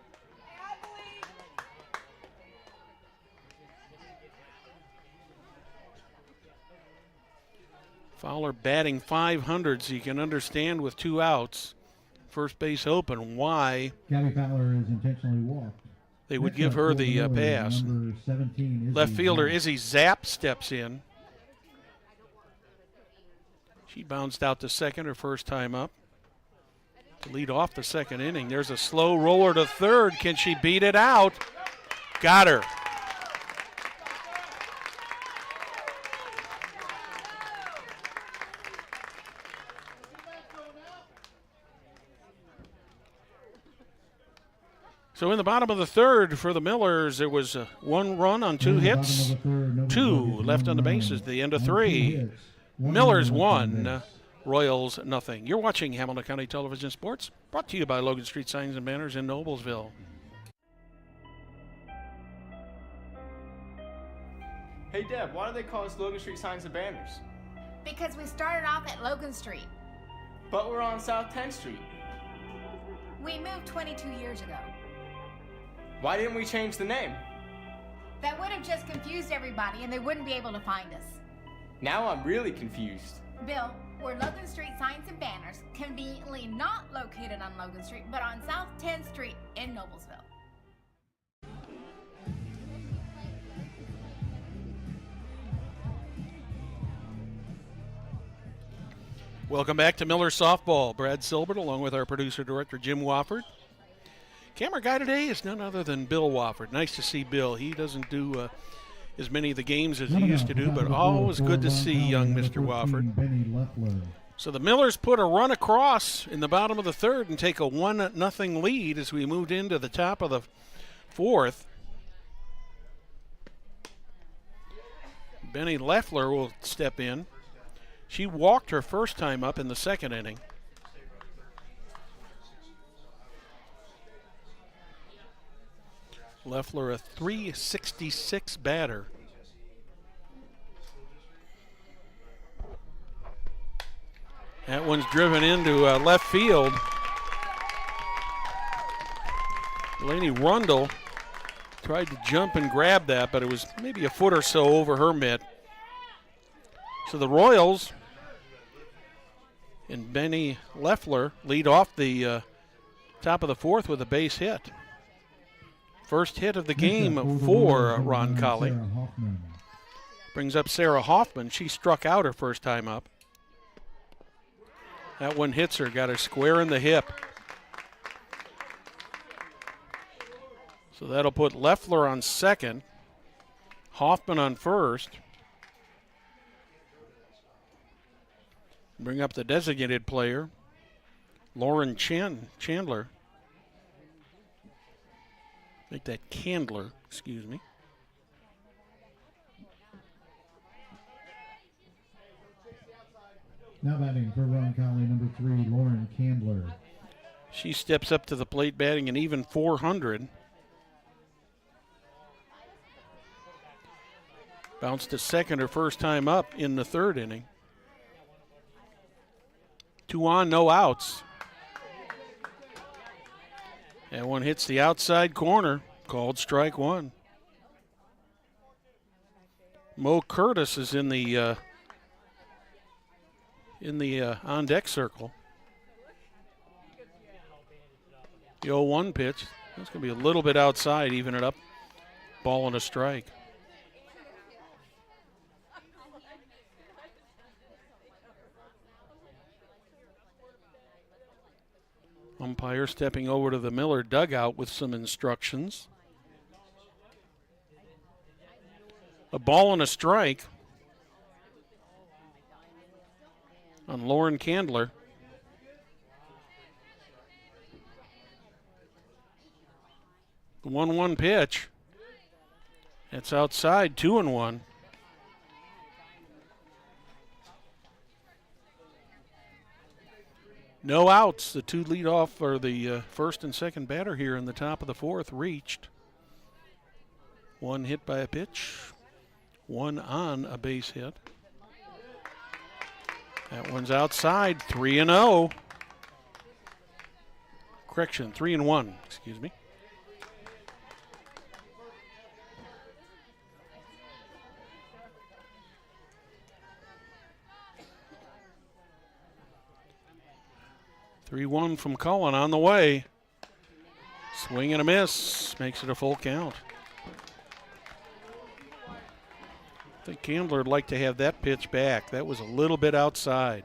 S9: Fowler batting .500, so you can understand with 2 outs, first base open, why
S10: Gabby Fowler is intentionally walked.
S9: they would
S10: Next
S9: give
S10: up
S9: her
S10: for
S9: the
S10: Millers,
S9: pass.
S10: Number 17,
S9: Left
S10: Izzy
S9: fielder
S10: Zapp.
S9: Izzy Zapp steps in. She bounced out to second her first time up. To lead off the second inning. There's a slow roller to third. Can she beat it out? Got her. So in the bottom of the third for the Millers, there was 1 run on 2 hits, 2 left on the bases at the end of 3. Millers 1, Royals nothing. You're watching Hamilton County Television Sports, brought to you by Logan Street Signs and Banners in Noblesville.
S11: Hey Deb, why do they call us Logan Street Signs and Banners?
S8: Because we started off at Logan Street.
S11: But we're on South 10th Street.
S8: We moved 22 years ago.
S11: Why didn't we change the name?
S8: That would have just confused everybody and they wouldn't be able to find us.
S11: Now I'm really confused.
S8: Bill, we're Logan Street Signs and Banners, conveniently not located on Logan Street, but on South 10th Street in Noblesville.
S9: Welcome back to Miller Softball. Brad Silbert along with our producer-director Jim Wofford. Camera guy today is none other than Bill Wofford. Nice to see Bill. He doesn't do as many of the games as he used to do, but always good to see young Mr. Wofford. So the Millers put a run across in the bottom of the third and take a 1-0 lead as we moved into the top of the fourth. Benny Leffler will step in. She walked her first time up in the second inning. Leffler, a .366 batter. That one's driven into left field. Delaney Rundle tried to jump and grab that, but it was maybe a foot or so over her mitt. So the Royals and Benny Leffler lead off the top of the fourth with a base hit. First hit of the game for Roncalli. Brings up Sarah Hoffman. She struck out her first time up. That one hits her, got her square in the hip. So that'll put Leffler on second, Hoffman on first. Bring up the designated player, Lauren Chandler. Make that Candler, excuse me.
S10: Now batting for Roncalli, number 3, Lauren Candler.
S9: She steps up to the plate batting an even .400. Bounced to second her first time up in the third inning. 2 on, no outs. That one hits the outside corner, called strike 1. Mo Curtis is in the on-deck circle. The 0-1 pitch. That's going to be a little bit outside, even it up. Ball and a strike. Umpire stepping over to the Miller dugout with some instructions. A ball and a strike on Lauren Candler. The 1-1 pitch. It's outside, 2-1. No outs. The 2 leadoff, or the first and second batter here in the top of the fourth, reached. 1 hit by a pitch, 1 on a base hit. That one's outside, 3-0. Correction, 3-1, excuse me. 3-1 from Cullen on the way. Swing and a miss. Makes it a full count. I think Candler would like to have that pitch back. That was a little bit outside.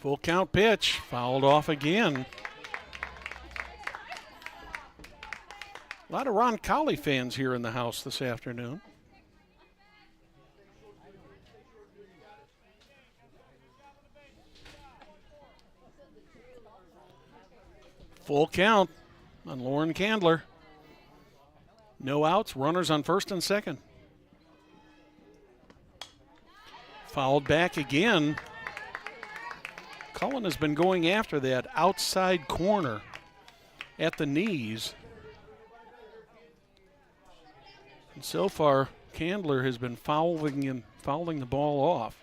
S9: Full count pitch, fouled off again. A lot of Roncalli fans here in the house this afternoon. Full count on Lauren Candler. No outs, runners on first and second. Fouled back again. Cullen has been going after that outside corner at the knees. And so far, Candler has been fouling the ball off.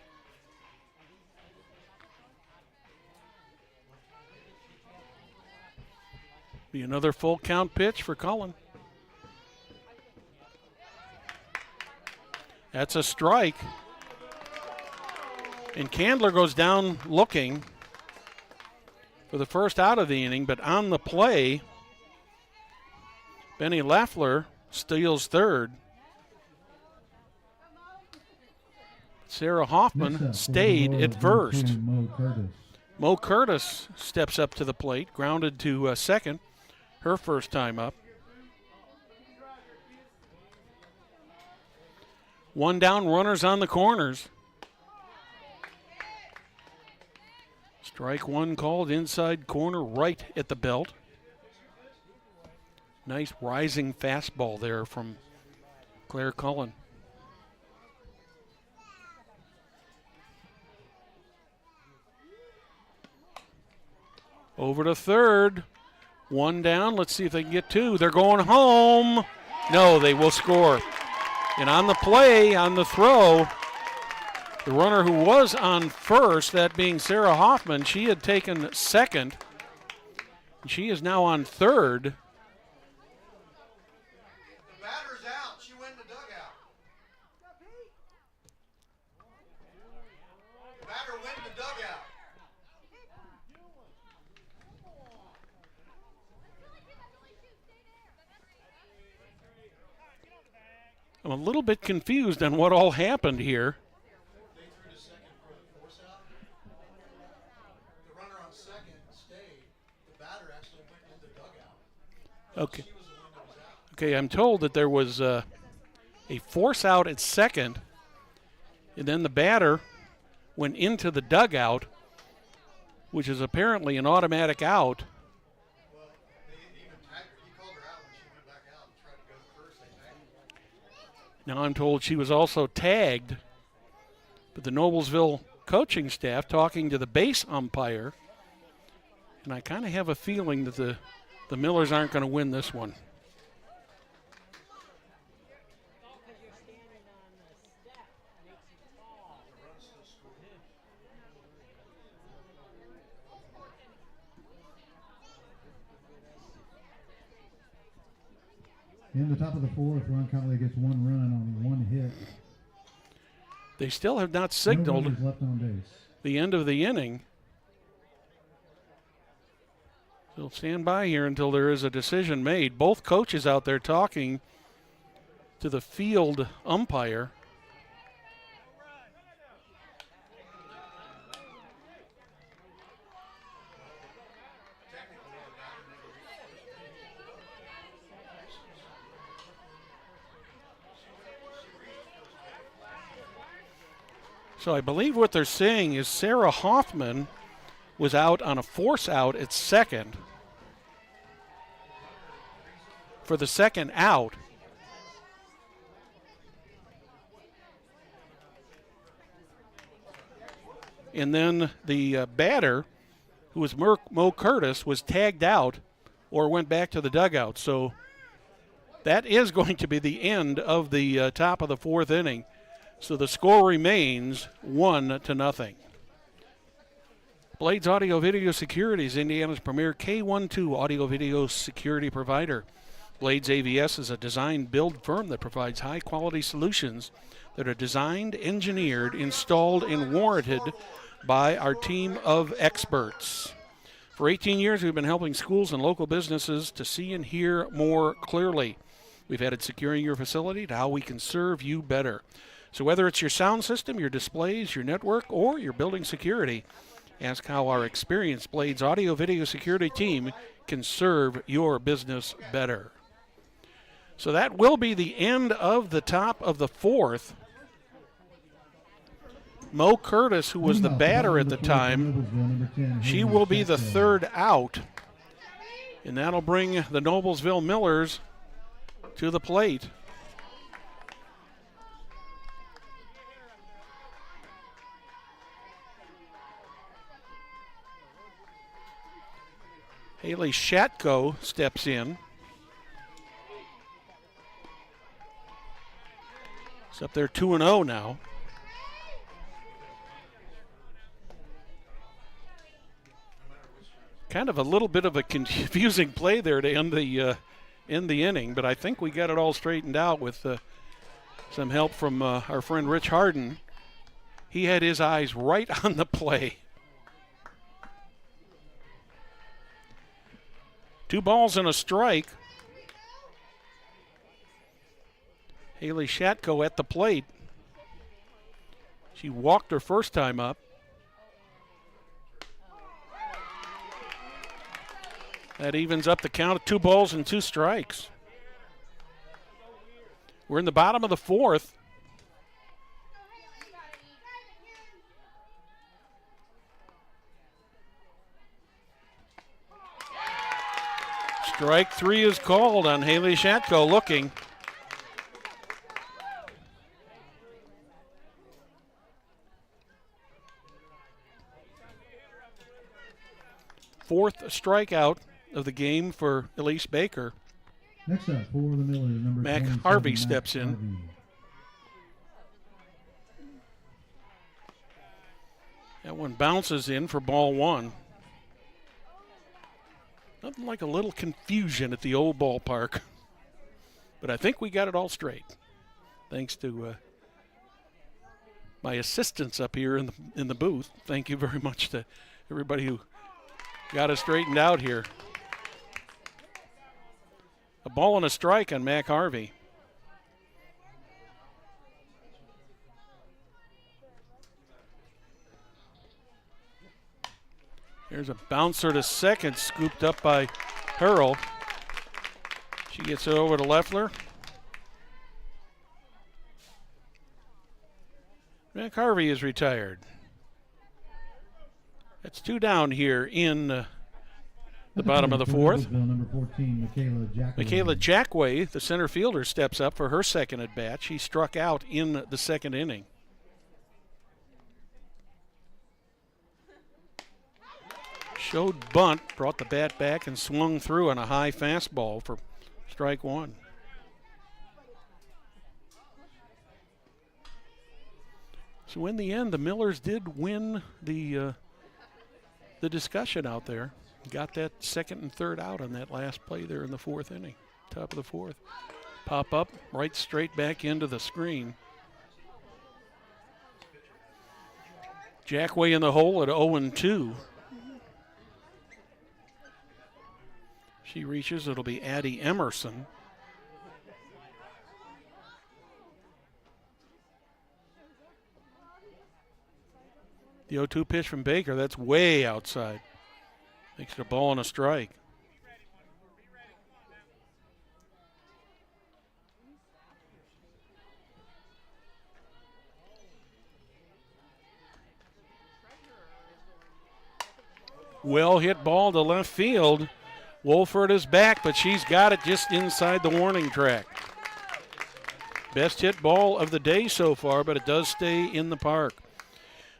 S9: Be another full count pitch for Cullen. That's a strike. And Candler goes down looking for the first out of the inning, but on the play, Benny Leffler steals third. Sarah Hoffman stayed at first. Mo Curtis steps up to the plate, grounded to second, her first time up. One down, runners on the corners. Strike one called inside corner right at the belt. Nice rising fastball there from Claire Cullen. Over to third. One down. Let's see if they can get two. They're going home. No, they will score. And on the play, on the throw, the runner who was on first, that being Sarah Hoffman, she had taken second. She is now on third.
S12: The batter's out. She went in the dugout. The batter went in the dugout.
S9: I'm a little bit confused on what all happened here.
S12: They threw to second for the force out. The runner on second stayed. The batter actually went in the dugout.
S9: Okay.
S12: She was the one that was out.
S9: Okay, I'm told that there was a force out at second, and then the batter went into the dugout, which is apparently an automatic out.
S12: Well, they even tagged her. He called her out when she went back out and tried to go first. They tagged her.
S9: Now I'm told she was also tagged, but the Noblesville coaching staff talking to the base umpire, and I kind of have a feeling that the Millers aren't going to win this one.
S10: In the top of the fourth, Roncalli gets one run on one hit.
S9: They still have not
S10: No
S9: signaled
S10: runners left on base.
S9: the end of the inning. They'll stand by here until there is a decision made. Both coaches out there talking to the field umpire. So I believe what they're saying is Sarah Hoffman was out on a force out at second for the second out. And then the batter, who was Mo Curtis, was tagged out or went back to the dugout. So that is going to be the end of the top of the fourth inning. So the score remains 1-0. Blades Audio Video Security is Indiana's premier K12 audio video security provider. Blades AVS is a design-build firm that provides high-quality solutions that are designed, engineered, installed, and warranted by our team of experts. For 18 years, we've been helping schools and local businesses to see and hear more clearly. We've added securing your facility to how we can serve you better. So whether it's your sound system, your displays, your network, or your building security, ask how our experienced Blades audio-video security team can serve your business better. So that will be the end of the top of the fourth. Mo Curtis, who was the batter at the time, she will be the third out. And that'll bring the Noblesville Millers to the plate. Haley Shatko steps in. It's up there 2-0 now. Kind of a little bit of a confusing play there to end the inning, but I think we got it all straightened out with some help from our friend Rich Harden. He had his eyes right on the play. 2 balls and a strike. Haley Shatko at the plate. She walked her first time up. That evens up the count of 2 balls and 2 strikes. We're in the bottom of the fourth. Strike 3 is called on Haley Shatko looking. Fourth strikeout of the game for Elise Baker.
S10: Next up for the Millers, number
S9: Mac Harvey steps in.
S10: Harvey.
S9: That one bounces in for ball 1. Nothing like a little confusion at the old ballpark. But I think we got it all straight. Thanks to my assistants up here in the booth. Thank you very much to everybody who got us straightened out here. A ball and a strike on Mac Harvey. There's a bouncer to second, scooped up by Hurl. She gets it over to Leffler. Mac Harvey is retired. That's 2 down here in the bottom of the fourth.
S10: Number 14,
S9: Michaela Jackway, the center fielder, steps up for her second at bat. She struck out in the second inning. Showed bunt, brought the bat back and swung through on a high fastball for strike 1. So in the end, the Millers did win the discussion out there. Got that second and third out on that last play there in the 4th inning, top of the 4th. Pop up, right straight back into the screen. Jackway in the hole at 0-2. She reaches, it'll be Addie Emerson. The 0-2 pitch from Baker, that's way outside. Makes it a ball and a strike. Well hit ball to left field. Wolford is back, but she's got it just inside the warning track. Best hit ball of the day so far, but it does stay in the park.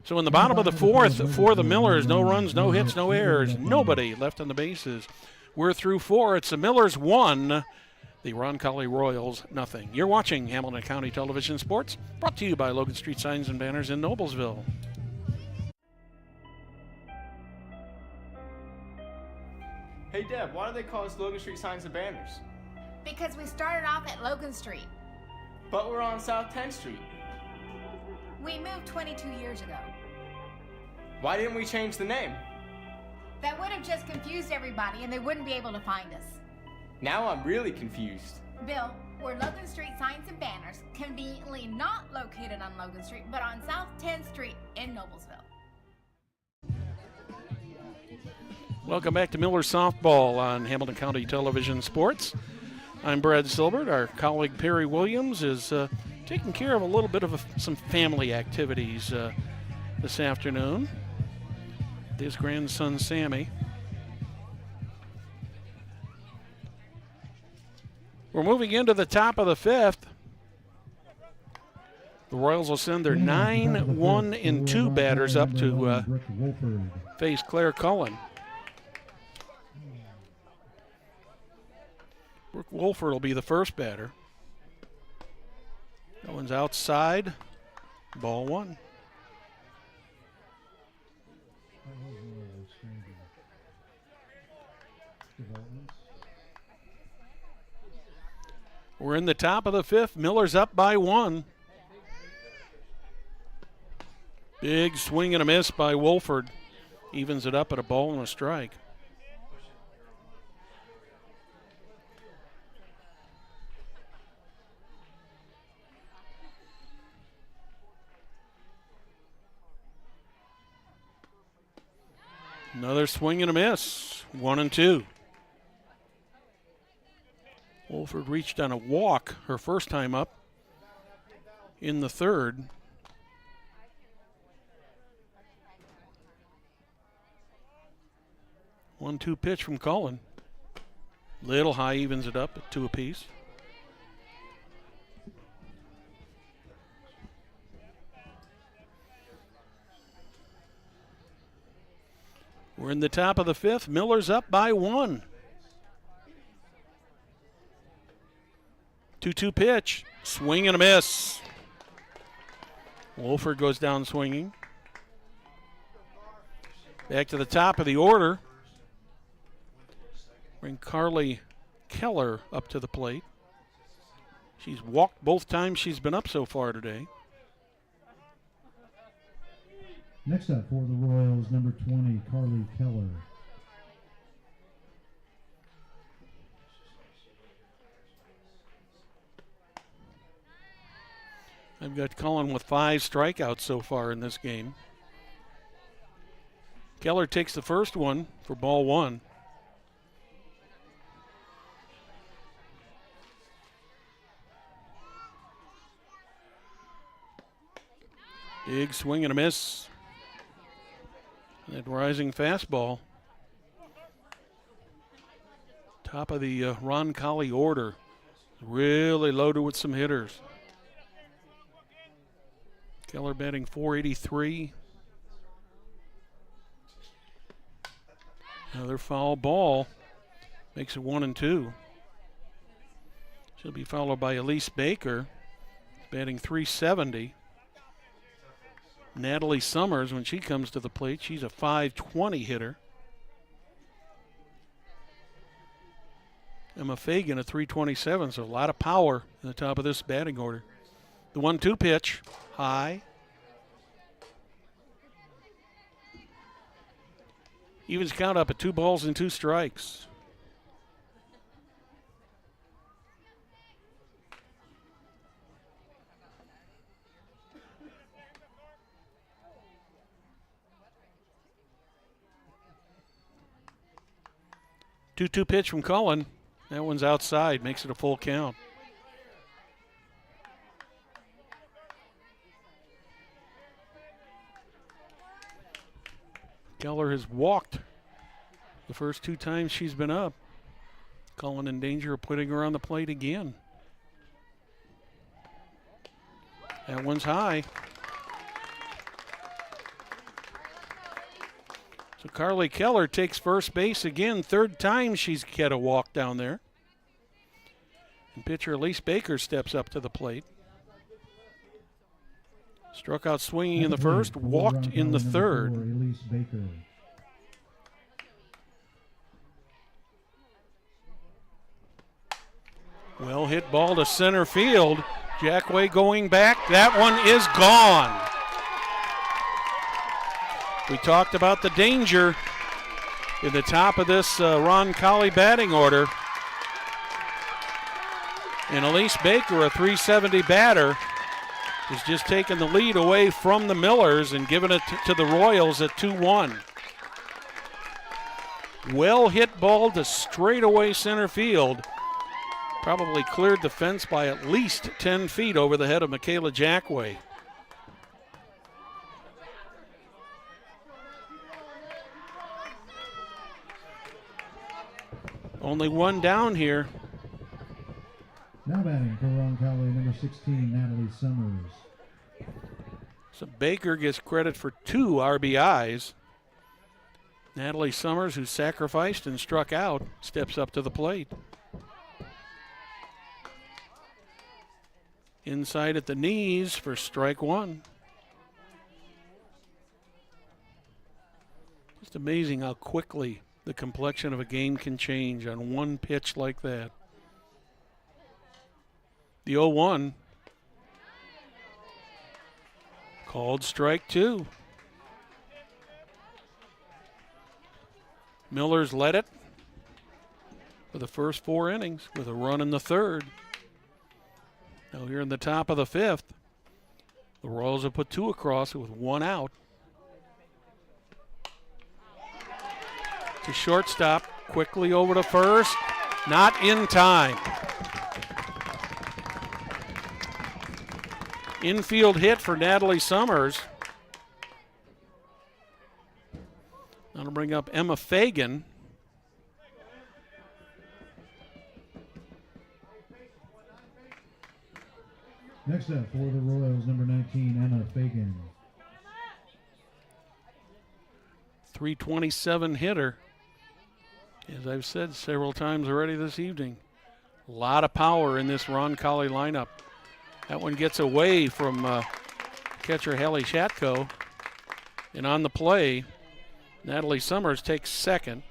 S9: So in the bottom of the 4th for the Millers, no runs, no hits, no errors, nobody left on the bases. We're through 4. It's the Millers 1, the Roncalli Royals nothing. You're watching Hamilton County Television Sports, brought to you by Logan Street Signs and Banners in Noblesville.
S11: Hey Deb, why do they call us Logan Street Signs and Banners?
S8: Because we started off at Logan Street.
S11: But we're on South 10th Street.
S8: We moved 22 years ago.
S11: Why didn't we change the name?
S8: That would have just confused everybody and they wouldn't be able to find us.
S11: Now I'm really confused.
S8: Bill, we're Logan Street Signs and Banners, conveniently not located on Logan Street, but on South 10th Street in Noblesville.
S9: Welcome back to Miller Softball on Hamilton County Television Sports. I'm Brad Silbert. Our colleague Perry Williams is taking care of a little bit of some family activities this afternoon. His grandson Sammy. We're moving into the top of the fifth. The Royals will send their 9, 1, and 2 batters up to face Claire Cullen. Brooke Wolford will be the first batter. That one's outside. Ball 1. We're in the top of the fifth. Miller's up by 1. Big swing and a miss by Wolford. Evens it up at a ball and a strike. Another swing and a miss. 1 and 2. Wolford reached on a walk her first time up in the third. One-two pitch from Cullen. Little high, evens it up at 2 apiece. We're in the top of the fifth. Miller's up by 1. 2-2 pitch. Swing and a miss. Wolford goes down swinging. Back to the top of the order. Bring Carly Keller up to the plate. She's walked both times she's been up so far today.
S10: Next up for the Royals, number 20, Carly Keller.
S9: I've got Cullen with 5 strikeouts so far in this game. Keller takes the first one for ball 1. Big swing and a miss. That rising fastball. Top of the Roncalli order. Really loaded with some hitters. Keller batting .483. Another foul ball. Makes it 1 and 2. She'll be followed by Elise Baker, batting .370. Natalie Summers, when she comes to the plate, she's a .520 hitter. Emma Fagan, a .327, so a lot of power in the top of this batting order. The 1-2 pitch, high. Evens count up at 2 balls and 2 strikes. Two-two pitch from Cullen. That one's outside, makes it a full count. Keller has walked the first 2 times she's been up. Cullen in danger of putting her on the plate again. That one's high. So Carly Keller takes first base again. 3rd time she's had a walk down there. And pitcher Elise Baker steps up to the plate. Struck out swinging in the first, walked in the third.
S10: Elise Baker.
S9: Well hit ball to center field. Jackway going back. That one is gone. We talked about the danger in the top of this Roncalli batting order. And Elise Baker, a 370 batter, is just taking the lead away from the Millers and giving it to the Royals at 2-1. Well hit ball to straightaway center field. Probably cleared the fence by at least 10 feet over the head of Michaela Jackway. Only one down here.
S10: Now batting for Roncalli, number 16, Natalie Summers.
S9: So Baker gets credit for 2 RBIs. Natalie Summers, who sacrificed and struck out, steps up to the plate. Inside at the knees for strike 1. Just amazing how quickly the complexion of a game can change on one pitch like that. The 0-1. Called strike 2. Millers led it for the first 4 innings with a run in the 3rd. Now here in the top of the 5th, the Royals have put 2 across with 1 out. To shortstop, quickly over to first, not in time. Infield hit for Natalie Summers. That'll bring up Emma Fagan.
S10: Next up for the Royals, number 19, Emma Fagan.
S9: 327 hitter. As I've said several times already this evening, a lot of power in this Roncalli lineup. That one gets away from catcher Hallie Shatko. And on the play, Natalie Summers takes second.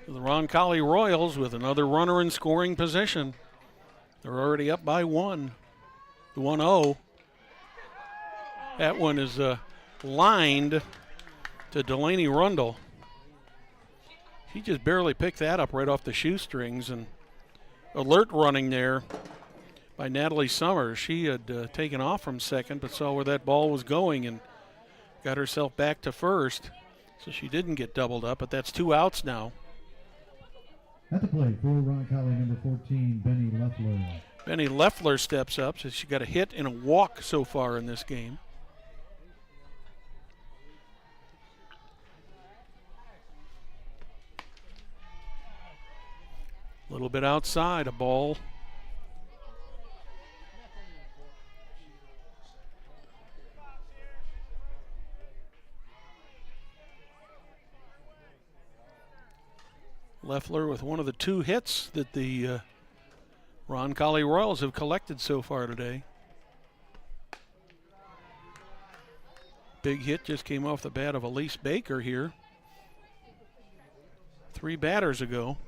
S9: The Roncalli Royals with another runner in scoring position. They're already up by 1. The 1-0. That one is lined to Delaney Rundle. He just barely picked that up right off the shoestrings, and alert running there by Natalie Summers. She had taken off from second but saw where that ball was going and got herself back to first. So she didn't get doubled up, but that's 2 outs now.
S10: At the plate for Roncalli, number 14, Benny Leffler.
S9: Benny Leffler steps up, so she got a hit and a walk so far in this game. A little bit outside, a ball. Leffler with one of the 2 hits that the Roncalli Royals have collected so far today. Big hit just came off the bat of Elise Baker here 3 batters ago,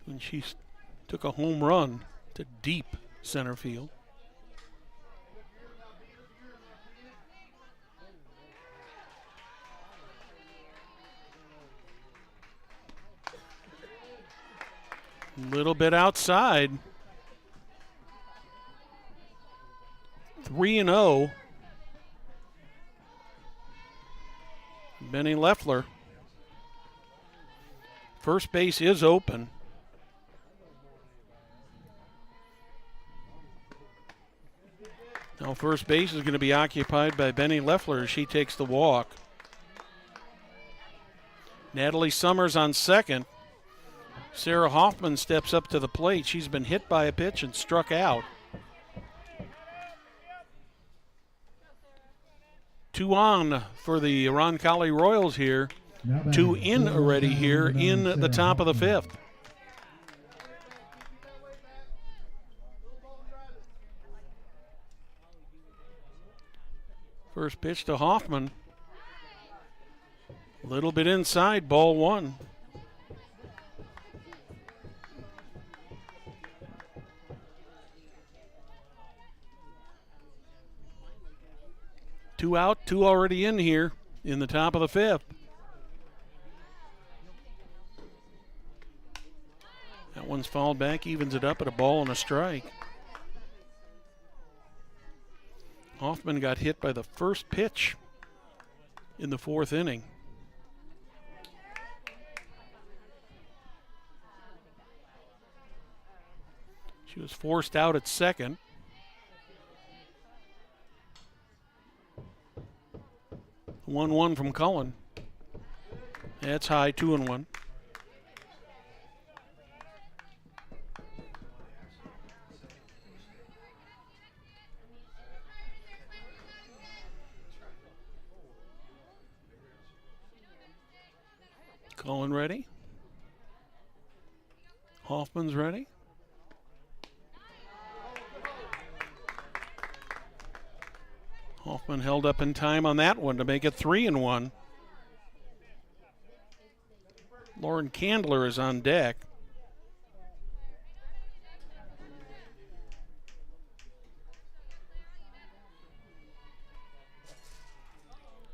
S9: when she took a home run to deep center field. A little bit outside. 3-0. Benny Leffler. First base is open. Now first base is going to be occupied by Benny Leffler as she takes the walk. Natalie Summers on second. Sarah Hoffman steps up to the plate. She's been hit by a pitch and struck out. 2 on for the Roncalli Royals here. 2 in already here in the top of the 5th. First pitch to Hoffman. A little bit inside, ball one. Two out, two already in here in the top of the fifth. That one's fouled back, evens it up at a ball and a strike. Hoffman got hit by the first pitch in the fourth inning. She was forced out at second. The 1-1 from Cullen. That's high, 2-1. Cullen ready. Hoffman's ready. Hoffman held up in time on that one to make it 3-1. Lauren Candler is on deck.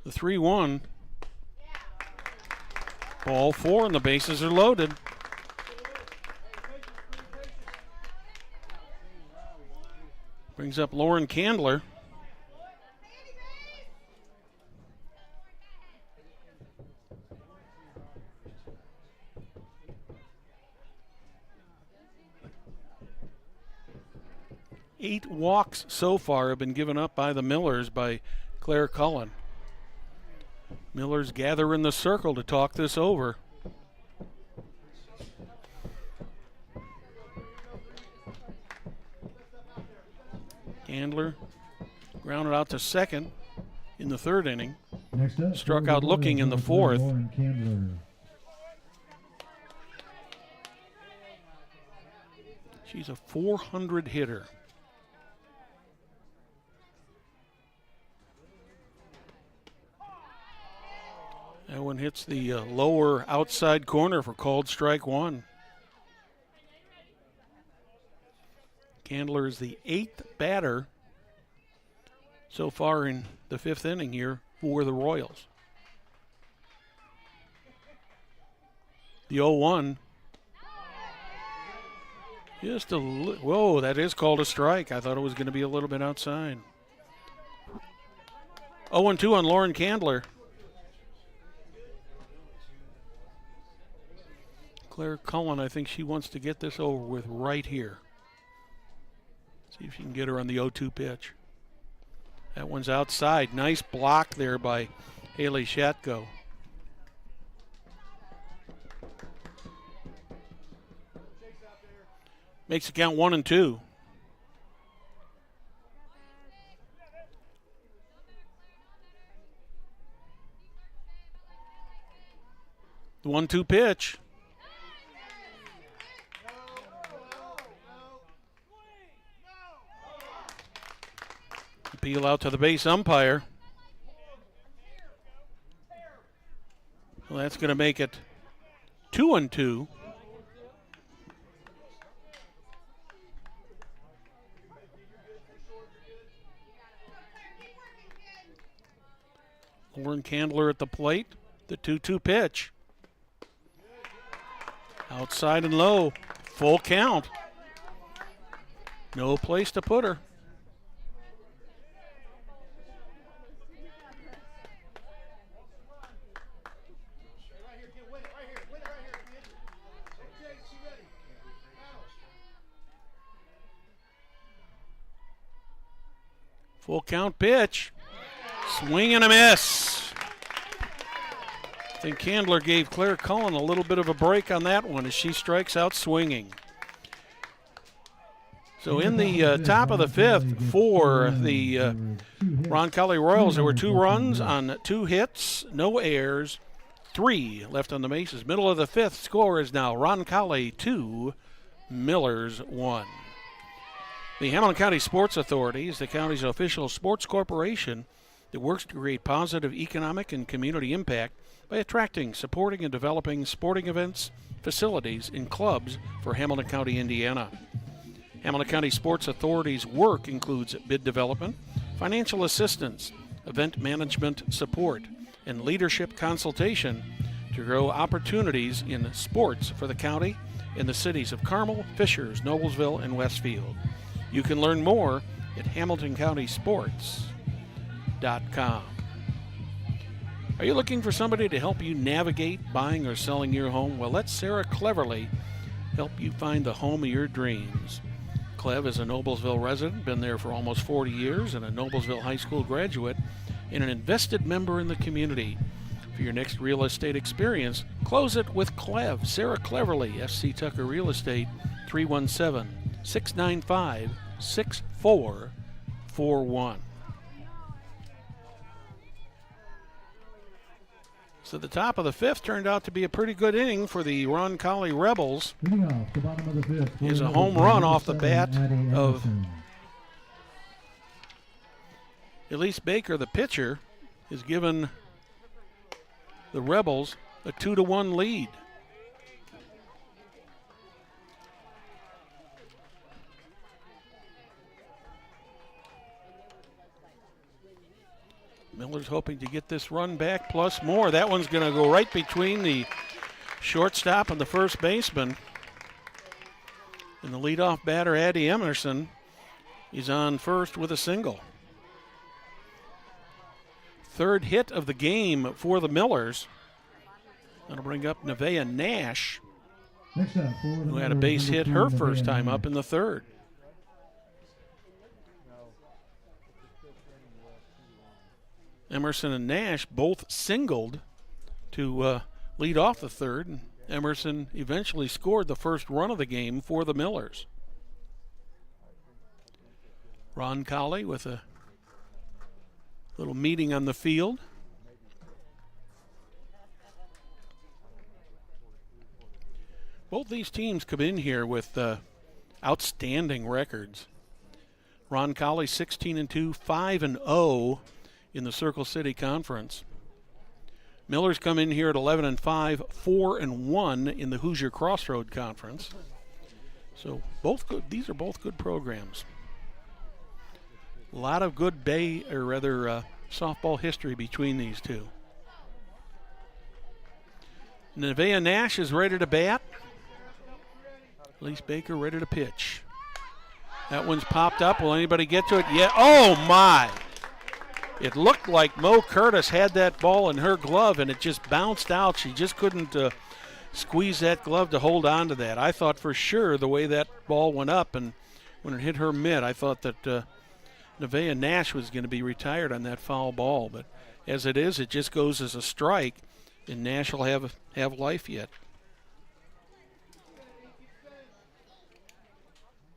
S9: The 3-1. Ball four and the bases are loaded. Brings up Lauren Candler. Eight walks so far have been given up by the Millers by Claire Cullen. Millers gather in the circle to talk this over. Candler grounded out to second in the third inning.
S10: Next up,
S9: struck out looking in the fourth.
S10: Lauren Candler.
S9: She's a .400 hitter. That one hits the lower outside corner for called strike one. Candler is the eighth batter so far in the fifth inning here for the Royals. The 0-1. Just whoa, that is called a strike. I thought it was going to be a little bit outside. 0-2 on Lauren Candler. Claire Cullen, I think she wants to get this over with right here. See if she can get her on the 0-2 pitch. That one's outside. Nice block there by Haley Shatko. Makes it count 1-2. The 1-2 pitch. Appeal out to the base umpire. Well, that's going to make it 2-2. Lauren Candler at the plate. The 2-2 pitch. Outside and low. Full count. No place to put her. Full count pitch. Swing and a miss. I think Candler gave Claire Cullen a little bit of a break on that one as she strikes out swinging. So in the top of the fifth for the Roncalli Royals, there were 2 runs on 2 hits, no errors, 3 left on the bases. Middle of the fifth, score is now Roncalli 2, Millers 1. The Hamilton County Sports Authority is the county's official sports corporation that works to create positive economic and community impact by attracting, supporting, and developing sporting events, facilities, and clubs for Hamilton County, Indiana. Hamilton County Sports Authority's work includes bid development, financial assistance, event management support, and leadership consultation to grow opportunities in sports for the county in the cities of Carmel, Fishers, Noblesville, and Westfield. You can learn more at HamiltonCountySports.com. Are you looking for somebody to help you navigate buying or selling your home? Well, let Sarah Cleverly help you find the home of your dreams. Clev is a Noblesville resident, been there for almost 40 years, and a Noblesville High School graduate, and an invested member in the community. For your next real estate experience, close it with Clev. Sarah Cleverly, FC Tucker Real Estate, 317-695-6441. So the top of the fifth turned out to be a pretty good inning for the Roncalli Rebels.
S10: Leading off the bottom of the fifth.
S9: Is a home run off the bat of Elise Baker, the pitcher, has given the Rebels a 2-1 lead. Miller's hoping to get this run back plus more. That one's going to go right between the shortstop and the first baseman. And the leadoff batter, Addie Emerson, is on first with a single. Third hit of the game for the Millers. That'll bring up Nevaeh Nash, who had a base hit her first time up in the third. Emerson and Nash both singled to lead off the third, and Emerson eventually scored the first run of the game for the Millers. Roncalli with a little meeting on the field. Both these teams come in here with outstanding records. Roncalli 16-2, 5-0 in the Circle City Conference. Millers come in here at 11-5, 4-1 in the Hoosier Crossroad Conference. So both good. These are both good programs. A lot of good softball history between these two. Nevaeh Nash is ready to bat. Elise Baker ready to pitch. That one's popped up. Will anybody get to it? Yeah. Oh my! It looked like Mo Curtis had that ball in her glove and it just bounced out. She just couldn't squeeze that glove to hold on to that. I thought for sure the way that ball went up and when it hit her mitt, I thought that Nevaeh Nash was going to be retired on that foul ball. But as it is, it just goes as a strike and Nash will have life yet.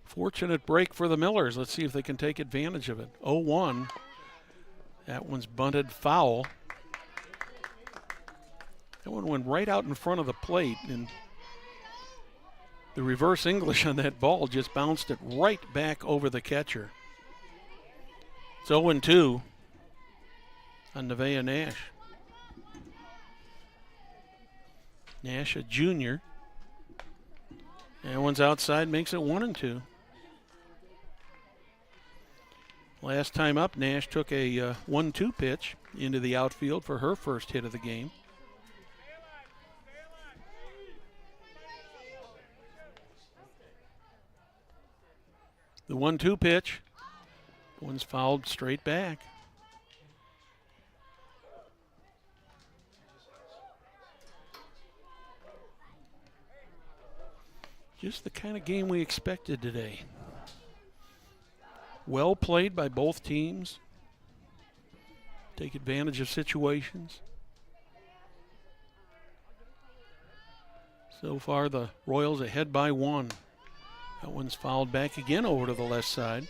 S9: Fortunate break for the Millers. Let's see if they can take advantage of it. 0-1. That one's bunted foul. That one went right out in front of the plate, and the reverse English on that ball just bounced it right back over the catcher. It's 0-2 on Nevaeh Nash. Nash, a junior. That one's outside, makes it 1-2. Last time up, Nash took a 1-2 pitch into the outfield for her first hit of the game. The 1-2 pitch, one's fouled straight back. Just the kind of game we expected today. Well played by both teams. Take advantage of situations. So far, the Royals ahead by 1. That one's fouled back again over to the left side.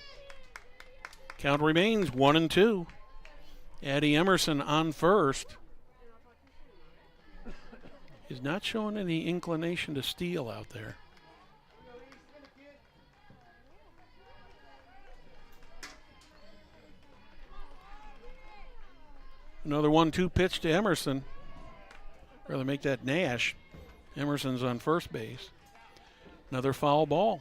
S9: Count remains 1-2. Addie Emerson on first. Is not showing any inclination to steal out there. Another 1-2 pitch to Emerson. Rather make that Nash. Emerson's on first base. Another foul ball.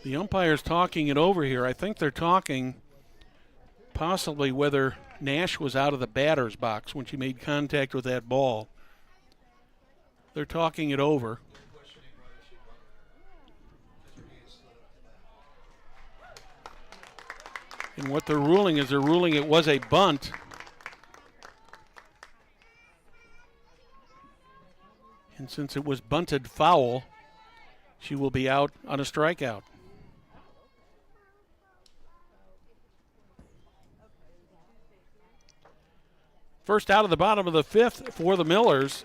S9: The umpire's talking it over here. I think they're talking possibly whether Nash was out of the batter's box when she made contact with that ball. They're talking it over. And what they're ruling is it was a bunt. And since it was bunted foul, she will be out on a strikeout. First out of the bottom of the fifth for the Millers.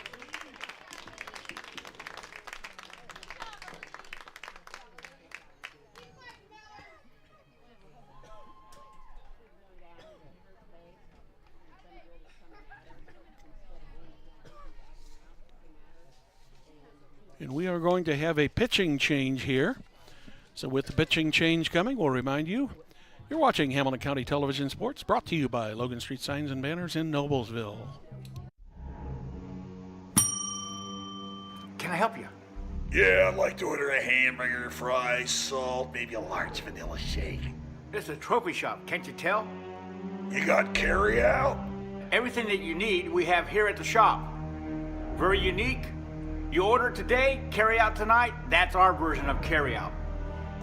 S9: And we are going to have a pitching change here. So with the pitching change coming, we'll remind you, you're watching Hamilton County Television Sports, brought to you by Logan Street Signs and Banners in Noblesville.
S5: Can I help you?
S6: Yeah, I'd like to order a hamburger, fries, salt, maybe a large vanilla shake.
S5: This is a trophy shop, can't you tell?
S6: You got carry out?
S5: Everything that you need, we have here at the shop. Very unique. You order today, carry out tonight. That's our version of carry out.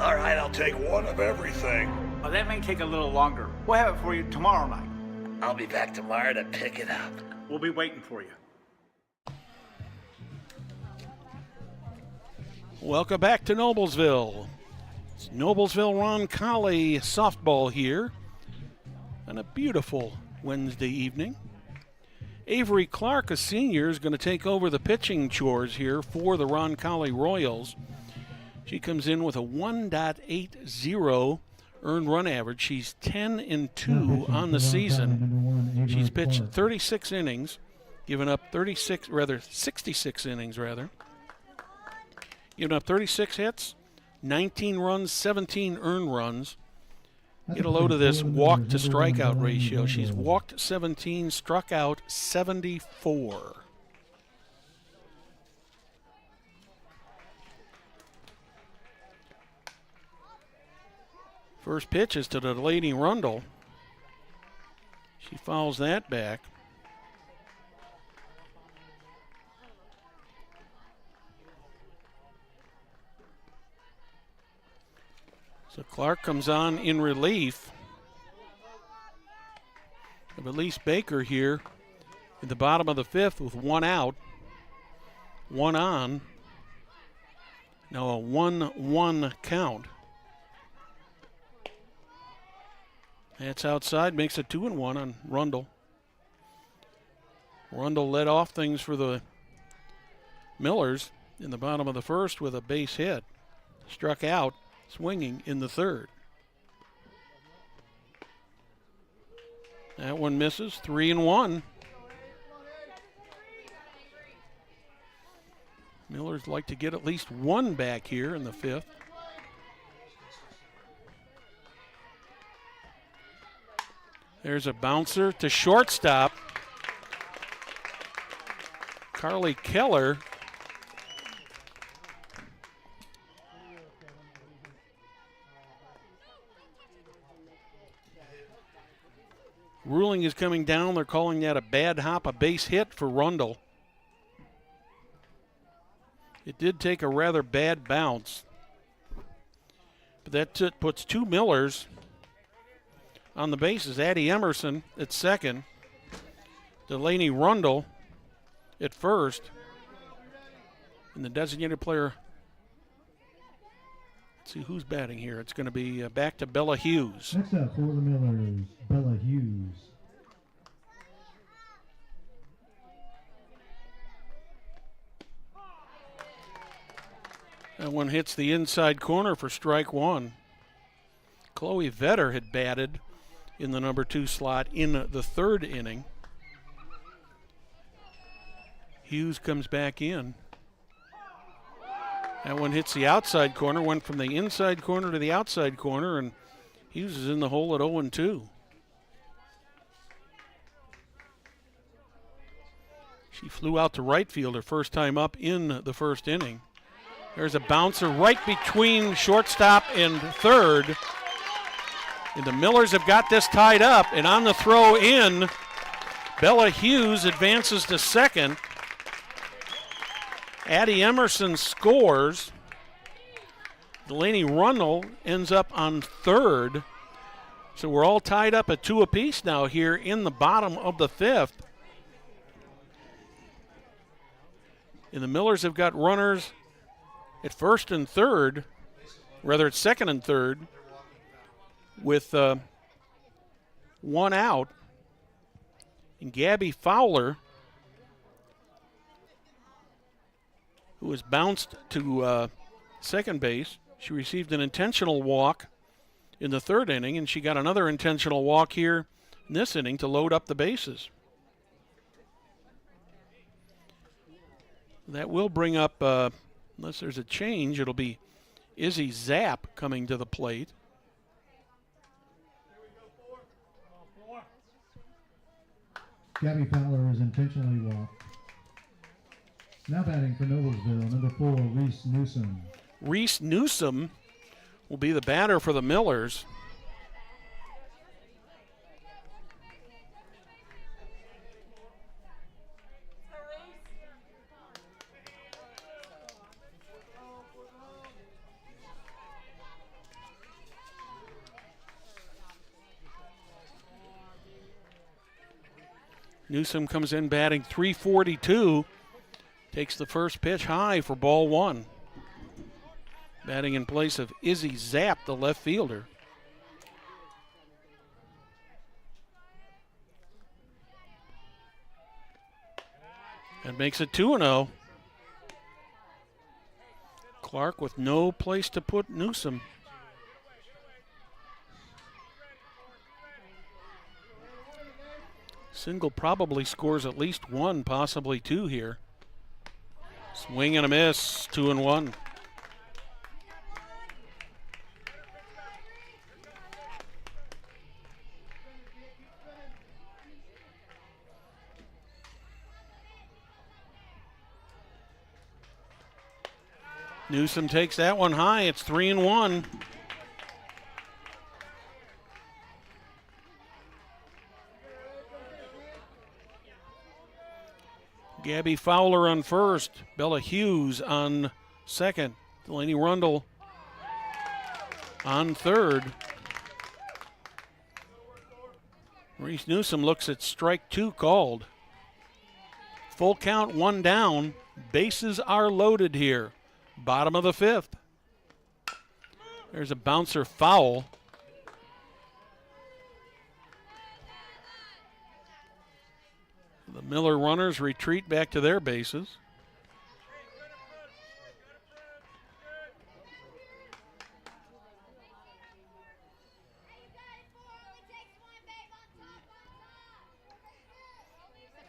S6: All right, I'll take one of everything.
S5: Well, that may take a little longer. We'll have it for you tomorrow night.
S6: I'll be back tomorrow to pick it up.
S5: We'll be waiting for you.
S9: Welcome back to Noblesville. It's Noblesville Roncalli softball here on a beautiful Wednesday evening. Avery Clark, a senior, is going to take over the pitching chores here for the Roncalli Royals. She comes in with a 1.80 earned run average. She's 10-2 on the season. She's pitched 36 innings, given up 66 innings rather. Given up 36 hits, 19 runs, 17 earned runs. Get a load of this walk to strikeout ratio. She's walked 17, struck out 74. First pitch is to Delaney Rundle. She fouls that back. So Clark comes on in relief of Elise Baker here in the bottom of the fifth with one out, one on. Now a 1-1 count. That's outside, makes it 2-1 on Rundle. Rundle led off things for the Millers in the bottom of the first with a base hit. Struck out, swinging in the third. That one misses, 3-1. Millers like to get at least one back here in the fifth. There's a bouncer to shortstop. Carly Keller. Ruling is coming down. They're calling that a bad hop, a base hit for Rundle. It did take a rather bad bounce. But that puts two Millers on the bases. Addie Emerson at second. Delaney Rundle at first. And the designated player, let's see who's batting here. It's going to be back to Bella Hughes.
S10: Next up for the Millers, Bella Hughes.
S9: That one hits the inside corner for strike one. Chloe Vetter had batted in the number 2 slot in the 3rd inning. Hughes comes back in. That one hits the outside corner, went from the inside corner to the outside corner, and Hughes is in the hole at 0-2. She flew out to right field her first time up in the 1st inning. There's a bouncer right between shortstop and third. And the Millers have got this tied up, and on the throw in, Bella Hughes advances to second. Addie Emerson scores. Delaney Rundle ends up on third. So we're all tied up at 2 apiece now here in the bottom of the 5th. And the Millers have got runners at 1st and 3rd, rather at 2nd and 3rd, with 1 out. And Gabby Fowler, who was bounced to second base, she received an intentional walk in the 3rd inning, and she got another intentional walk here in this inning to load up the bases. That will bring up, unless there's a change, it'll be Izzy Zapp coming to the plate.
S10: Gabby Fowler is intentionally walked. Now batting for Noblesville, number 4, Reese Newsom.
S9: Reese Newsom will be the batter for the Millers. Newsom comes in batting .342, takes the first pitch high for ball 1. Batting in place of Izzy Zapp, the left fielder. And makes it 2-0. Clark with no place to put Newsom. Single probably scores at least 1, possibly 2 here. Swing and a miss, 2-1. Newsom takes that one high. It's 3-1. Gabby Fowler on first. Bella Hughes on second. Delaney Rundle on third. Reese Newsom looks at strike 2 called. Full count, 1 down. Bases are loaded here. Bottom of the 5th. There's a bouncer foul. The Miller runners retreat back to their bases.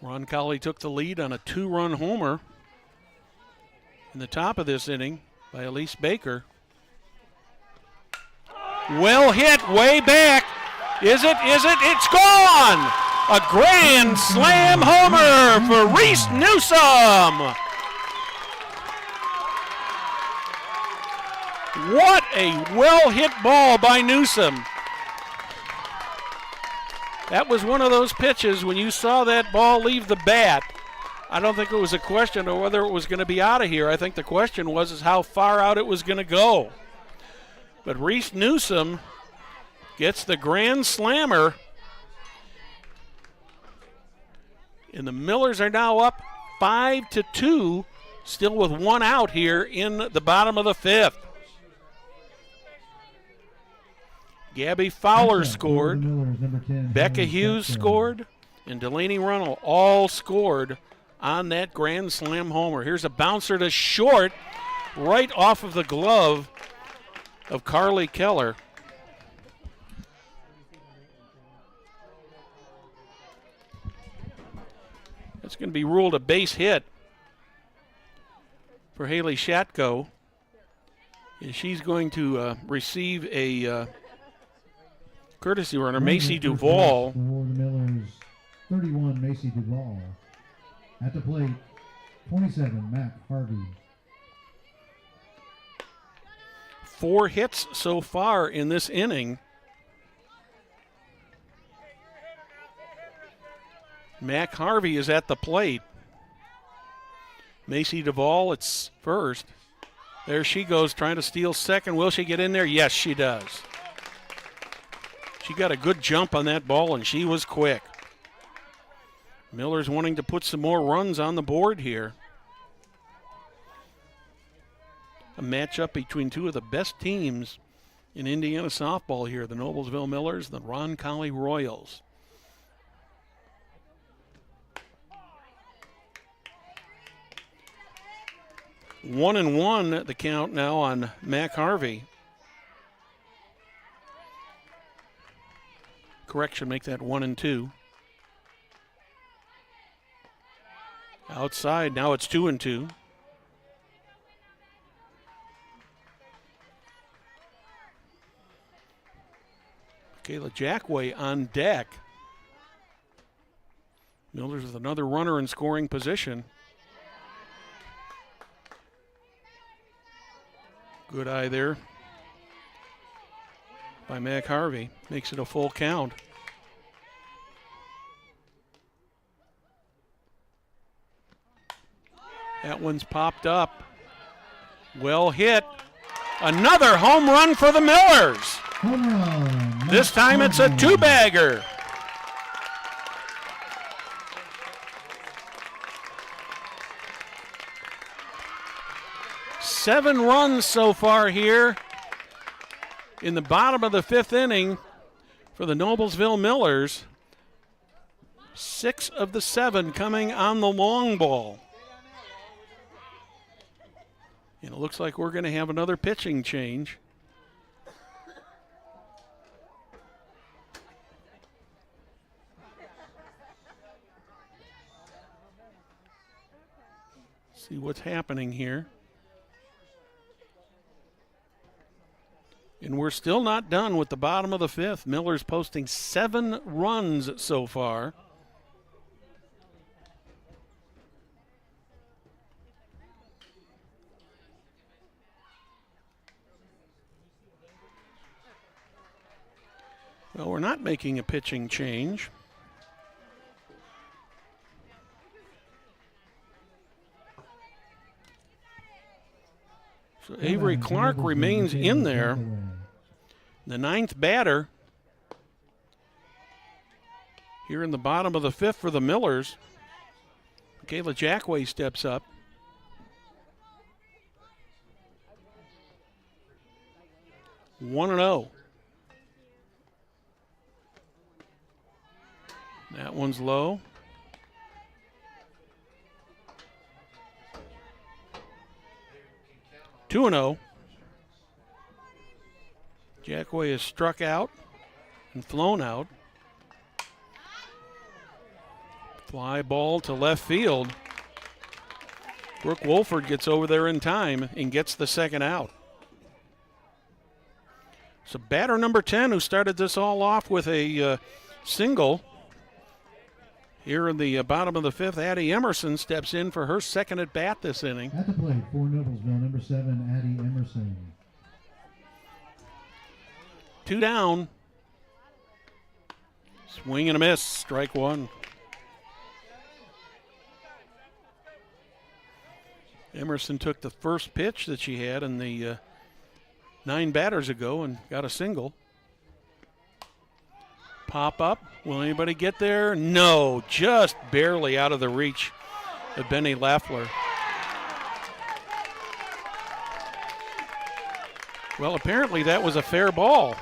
S9: Roncalli took the lead on a 2-run homer in the top of this inning by Elise Baker. Well hit, way back. Is it? It's gone! A grand slam homer for Reese Newsom. What a well-hit ball by Newsom. That was one of those pitches when you saw that ball leave the bat. I don't think it was a question of whether it was going to be out of here. I think the question was how far out it was going to go. But Reese Newsom gets the grand slammer. And the Millers are now up 5-2, still with 1 out here in the bottom of the 5th. Gabby Fowler scored, Becca Hughes scored, and Delaney Runnell all scored on that grand slam homer. Here's a bouncer to short. right off of the glove of Carly Keller. That's going to be ruled a base hit for Haley Shatko. And she's going to receive a courtesy runner, Macy Duvall.
S10: For the Millers, 31, Macy Duvall. At the plate, 27, Matt Harvey.
S9: 4 hits so far in this inning. Mac Harvey is at the plate. Macy Duvall, it's first. There she goes, trying to steal second. Will she get in there? Yes, she does. She got a good jump on that ball, and she was quick. Miller's wanting to put some more runs on the board here. A matchup between two of the best teams in Indiana softball here, the Noblesville Millers, the Roncalli Royals. One and one at the count now on Mac Harvey. Correction, make that 1-2. Outside, now it's 2-2. Kayla Jackway on deck. Millers with another runner in scoring position. Good eye there by Mac Harvey. Makes it a full count. That one's popped up. Well hit. Another home run for the Millers.
S10: Home run.
S9: This time it's a 2-bagger. Seven runs so far here in the bottom of the 5th inning for the Noblesville Millers. 6 of the 7 coming on the long ball. And it looks like we're going to have another pitching change. See what's happening here. And we're still not done with the bottom of the 5th. Miller's posting 7 runs so far. Well, we're not making a pitching change. So Avery Clark remains in there. The 9th batter here in the bottom of the 5th for the Millers. Kayla Jackway steps up. One and 0. That one's low. 2-0. Jackway is struck out and flown out. Fly ball to left field. Brooke Wolford gets over there in time and gets the second out. So batter number 10, who started this all off with a single. Here in the bottom of the 5th, Addie Emerson steps in for her second at bat this inning.
S10: At the plate for Noblesville, number 7, Addie Emerson.
S9: 2 down. Swing and a miss, strike 1. Emerson took the first pitch that she had in the 9 batters ago and got a single. Pop up. Will anybody get there? No, just barely out of the reach of Benny Laffler. Well, apparently that was a fair ball.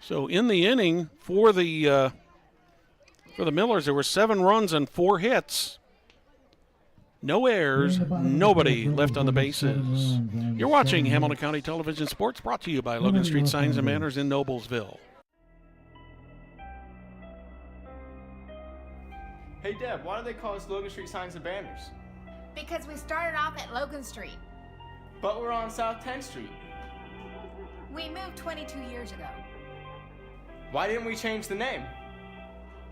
S9: So in the inning for the Millers, there were 7 runs and 4 hits. No errors, nobody left on the bases. You're watching Hamilton County Television Sports, brought to you by Logan Street Signs and Banners in Noblesville.
S11: Hey Deb, why do they call us Logan Street Signs and Banners?
S8: Because we started off at Logan Street.
S11: But we're on South 10th Street.
S8: We moved 22 years ago.
S11: Why didn't we change the name?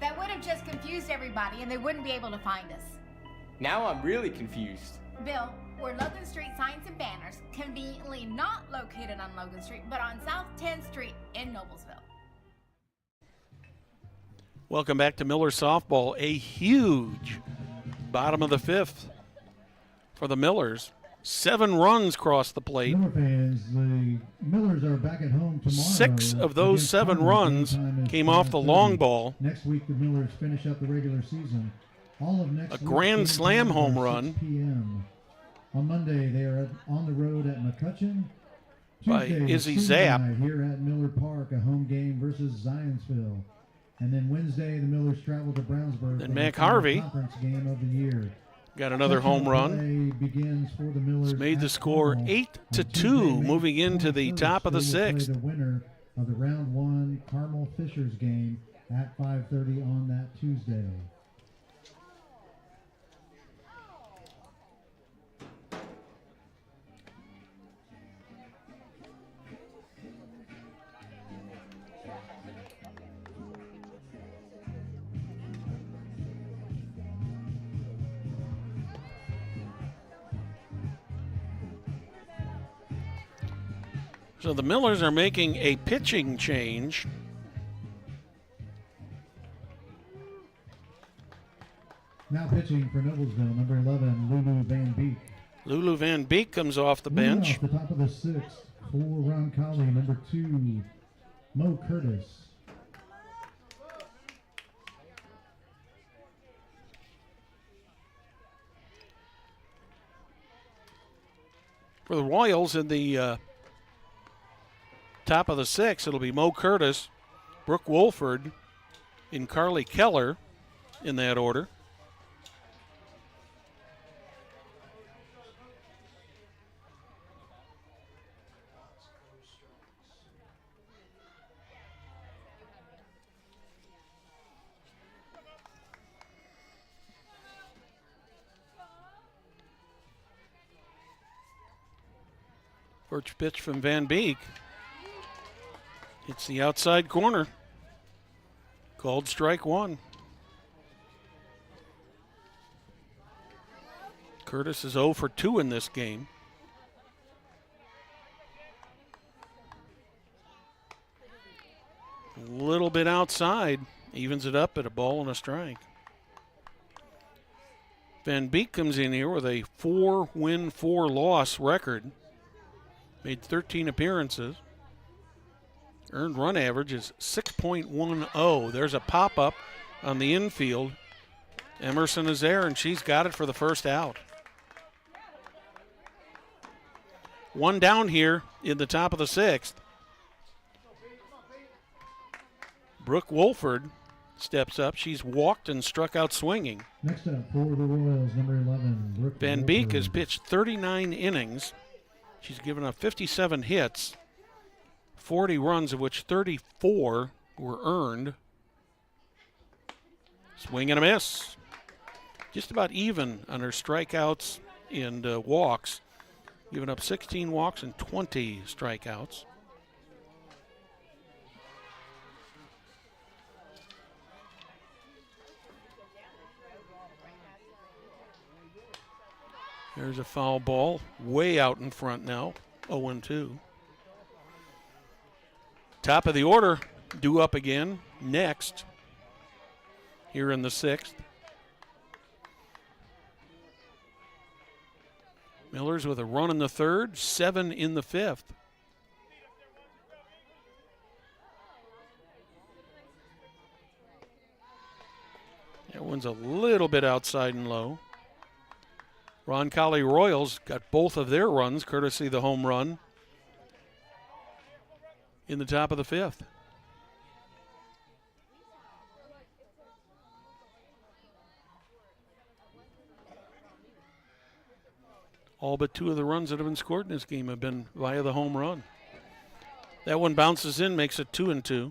S8: That would have just confused everybody and they wouldn't be able to find us.
S11: Now I'm really confused.
S8: Bill, we're Logan Street Signs and Banners, conveniently not located on Logan Street, but on South 10th Street in Noblesville.
S9: Welcome back to Miller softball. A huge bottom of the 5th for the Millers. 7 runs crossed the plate.
S10: Miller fans, the Millers are back at home tomorrow.
S9: 6 of those 7 runs came off the long ball.
S10: Next week, the Millers finish up the regular season. All of next
S9: A
S10: week,
S9: grand slam home
S10: 6
S9: run.
S10: p.m. On Monday, they are on the road at McCutcheon.
S9: By
S10: Tuesday,
S9: Izzy
S10: Tuesday
S9: Zapp.
S10: night here at Miller Park, a home game versus Zionsville. And then Wednesday, the Millers travel to Brownsburg.
S9: Then
S10: for
S9: Mac
S10: the final
S9: Harvey
S10: conference game of the year.
S9: got another home run.
S10: Begins for the Millers.
S9: It's made the
S10: at
S9: score
S10: home.
S9: 8-2,
S10: On Tuesday, May
S9: moving into the
S10: 21st,
S9: top of the
S10: they will play
S9: 6th.
S10: The winner of the round 1 Carmel Fishers game at 5:30 on that Tuesday.
S9: So the Millers are making a pitching change.
S10: Now pitching for Noblesville, number 11, Lulu Van Beek.
S9: Lulu Van Beek comes off the
S10: Moving
S9: bench.
S10: off the top of the 6th for Roncalli, number 2, Mo Curtis.
S9: For the Royals in the top of the 6th, it'll be Mo Curtis, Brooke Wolford, and Carly Keller in that order. First pitch from Van Beek. It's the outside corner. Called strike 1. Curtis is 0 for 2 in this game. A little bit outside. Evens it up at a ball and a strike. Van Beek comes in here with a 4-win, 4-loss record. Made 13 appearances. Earned run average is 6.10. There's a pop-up on the infield. Emerson is there, and she's got it for the first out. 1 down here in the top of the 6th. Brooke Wolford steps up. She's walked and struck out swinging.
S10: Next up for the Royals, number 11, Brooke
S9: Van Beek
S10: Wolford.
S9: has pitched 39 innings. She's given up 57 hits, 40 runs, of which 34 were earned. Swing and a miss. Just about even on her strikeouts and walks. Giving up 16 walks and 20 strikeouts. There's a foul ball way out in front now, 0-2. Top of the order, due up again next here in the 6th. Millers with a run in the 3rd, 7 in the 5th. That one's a little bit outside and low. Roncalli Royals got both of their runs, courtesy of the home run, in the top of the 5th. All but 2 of the runs that have been scored in this game have been via the home run. That one bounces in, makes it 2-2.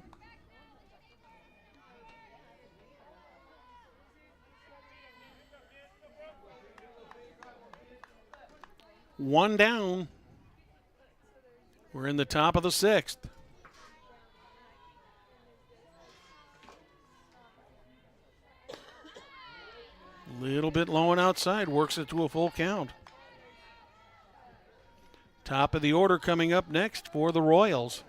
S9: One down. We're in the top of the 6th. Little bit low and outside, works it to a full count. Top of the order coming up next for the Royals.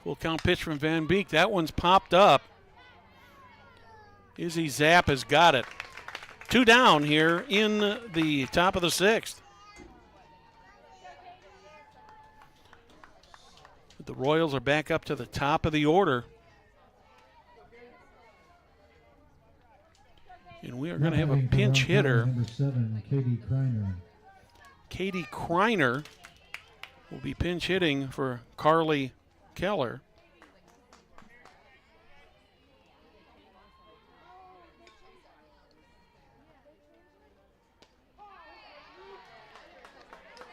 S9: Full count pitch from Van Beek. That one's popped up. Izzy Zapp has got it. 2 down here in the top of the 6th. The Royals are back up to the top of the order. And we are going to have a pinch hitter.
S10: Number 7, Katie Kreiner.
S9: Katie Kreiner will be pinch hitting for Carly Keller.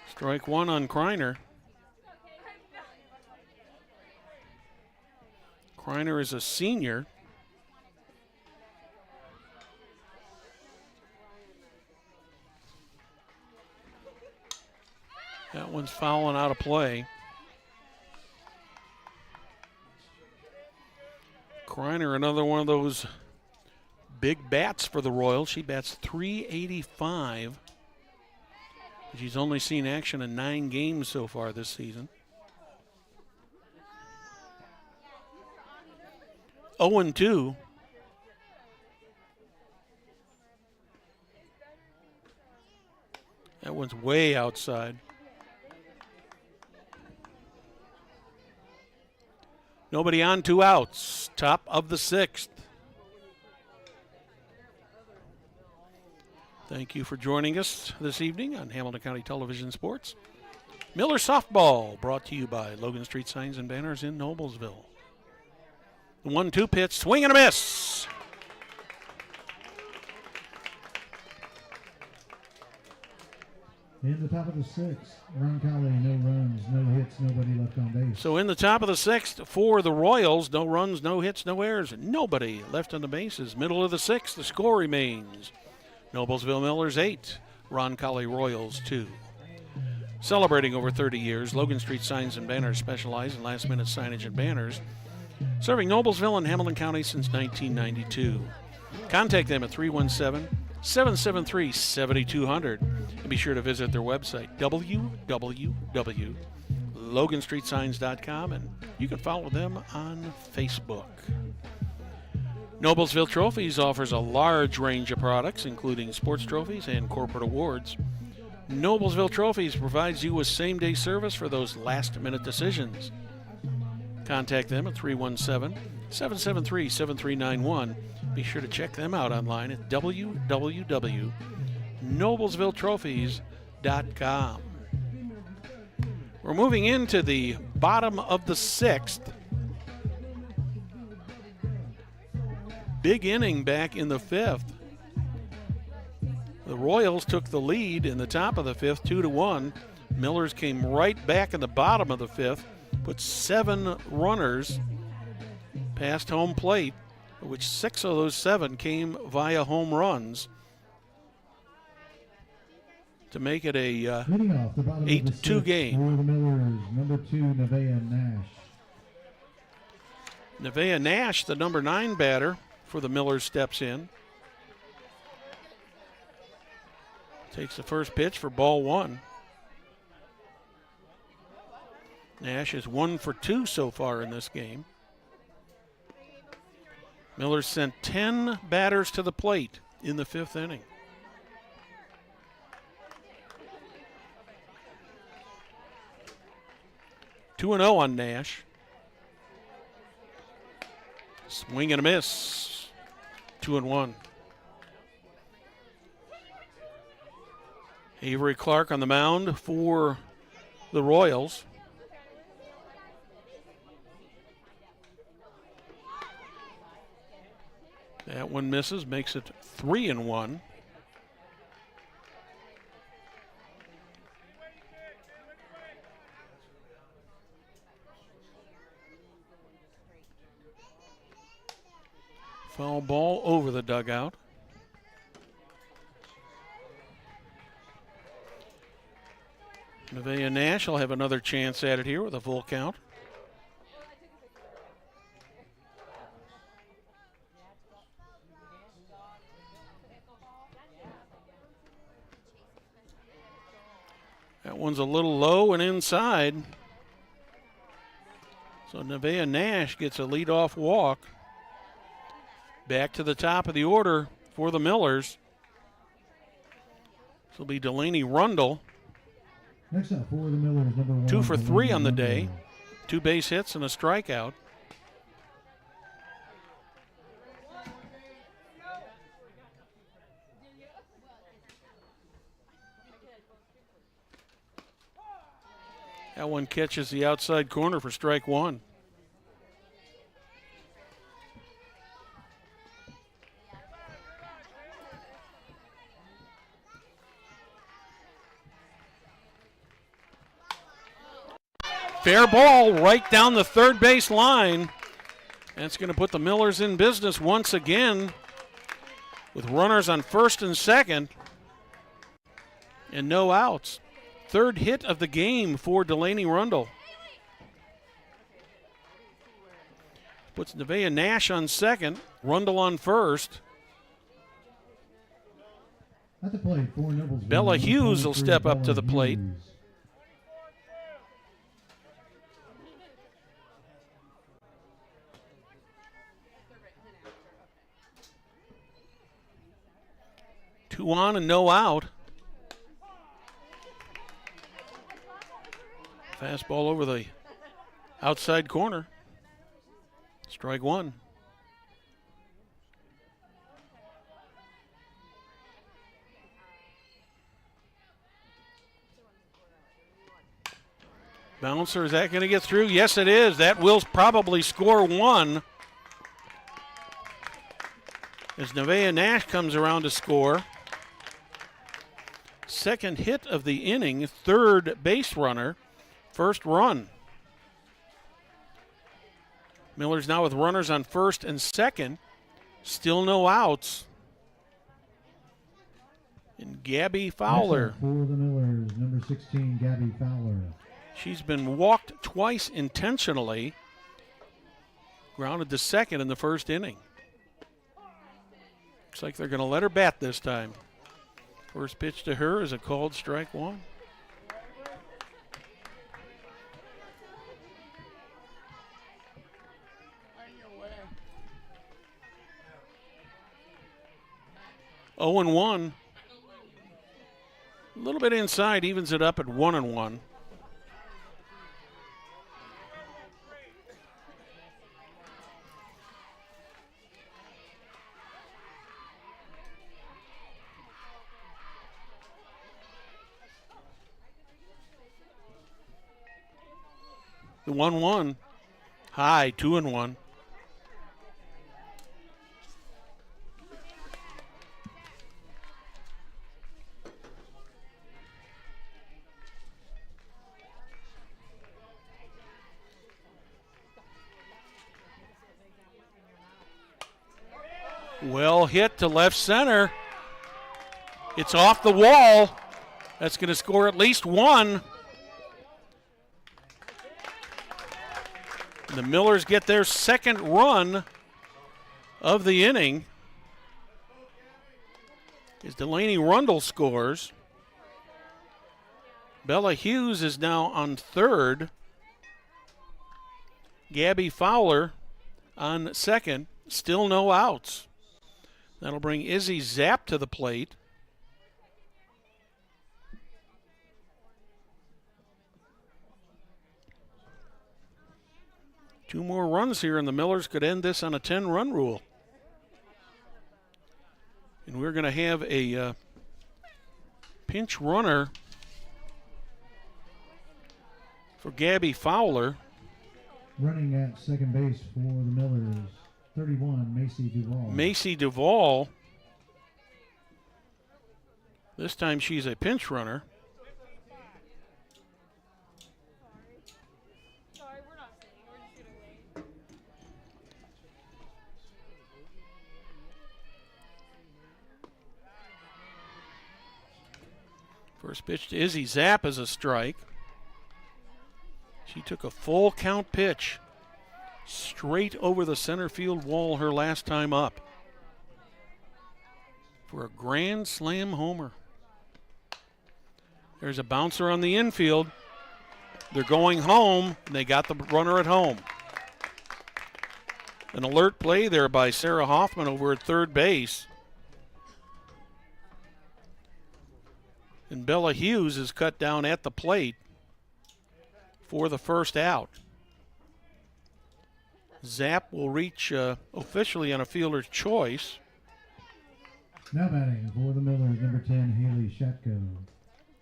S9: Strike 1 on Kreiner. Kreiner is a senior. That one's fouling out of play. Kreiner, another one of those big bats for the Royals. She bats .385. She's only seen action in 9 games so far this season. 0-2. That one's way outside. Nobody on, 2 outs. Top of the 6th. Thank you for joining us this evening on Hamilton County Television Sports. Miller Softball, brought to you by Logan Street Signs and Banners in Noblesville. The 1-2 pitch, swing and a miss.
S10: In the top of the 6th, Roncalli, no runs, no hits, nobody left on base.
S9: So in the top of the 6th for the Royals, no runs, no hits, no errors, nobody left on the bases. Middle of the 6th, the score remains Noblesville Millers 8, Roncalli Royals 2. Celebrating over 30 years, Logan Street Signs and Banners specialize in last-minute signage and banners, serving Noblesville and Hamilton County since 1992. Contact them at 317-773-7200 and be sure to visit their website, www.loganstreetsigns.com, and you can follow them on Facebook. Noblesville Trophies offers a large range of products, including sports trophies and corporate awards. Noblesville Trophies provides you with same-day service for those last-minute decisions. Contact them at 317-773-7391. Be sure to check them out online at www.noblesvilletrophies.com. We're moving into the bottom of the 6th. Big inning back in the 5th. The Royals took the lead in the top of the 5th, 2-1. Millers came right back in the bottom of the 5th, put 7 runners past home plate, of which 6 of those 7 came via home runs to make it a 8-2 game.
S10: For the Millers, number 2, Nevaeh Nash.
S9: Nevaeh Nash, the number 9 batter for the Millers, steps in. Takes the first pitch for ball 1. Nash is 1 for 2 so far in this game. Millers sent 10 batters to the plate in the 5th inning. Two and 0 on Nash. Swing and a miss. 2-1. Avery Clark on the mound for the Royals. one misses, makes it 3-1. Foul ball over the dugout. Nevaeh Nash will have another chance at it here with a full count. That one's a little low and inside. So Nevaeh Nash gets a leadoff walk. Back to the top of the order for the Millers. This will be Delaney Rundle.
S10: Next up for the Millers, number 1.
S9: 2 for 3 on the
S10: Rundle.
S9: day. 2 base hits and a strikeout. That one catches the outside corner for strike 1. Fair ball right down the third base line. That's going to put the Millers in business once again with runners on first and second and no outs. Third hit of the game for Delaney Rundle. Puts Nevaeh Nash on second, Rundle on first.
S10: At the plate for Noblesville,
S9: Bella Hughes will
S10: 23,
S9: step up to
S10: Bella
S9: the plate.
S10: Hughes.
S9: Two on and no out. Fastball over the outside corner. Strike 1. Bouncer, is that going to get through? Yes, it is. That will probably score 1. As Nevaeh Nash comes around to score. Second hit of the inning, third base runner, first run. Miller's now with runners on first and second. Still no outs. And Gabby Fowler.
S10: For the Millers, number 16, Gabby Fowler.
S9: She's been walked twice intentionally. Grounded to second in the first inning. Looks like they're going to let her bat this time. First pitch to her is a called strike 1. Oh and 1. A little bit inside, evens it up at 1-1. The 1-1. High, 2-1. Well hit to left center. It's off the wall. That's going to score at least 1. The Millers get their second run of the inning as Delaney Rundle scores. Bella Hughes is now on third. Gabby Fowler on second. Still no outs. That'll bring Izzy Zapp to the plate. Two more runs here, and the Millers could end this on a 10-run rule. And we're going to have a pinch runner for Gabby Fowler.
S10: Running at second base for the Millers, 31, Macy Duvall.
S9: Macy Duvall. This time she's a pinch runner. First pitch to Izzy Zapp is a strike. She took a full count pitch straight over the center field wall her last time up for a grand slam homer. There's a bouncer on the infield. They're going home, and they got the runner at home. An alert play there by Sarah Hoffman over at third base. And Bella Hughes is cut down at the plate for the first out. Zapp will reach officially on a fielder's choice.
S10: Now batting for the Millers, number 10, Haley Shatko.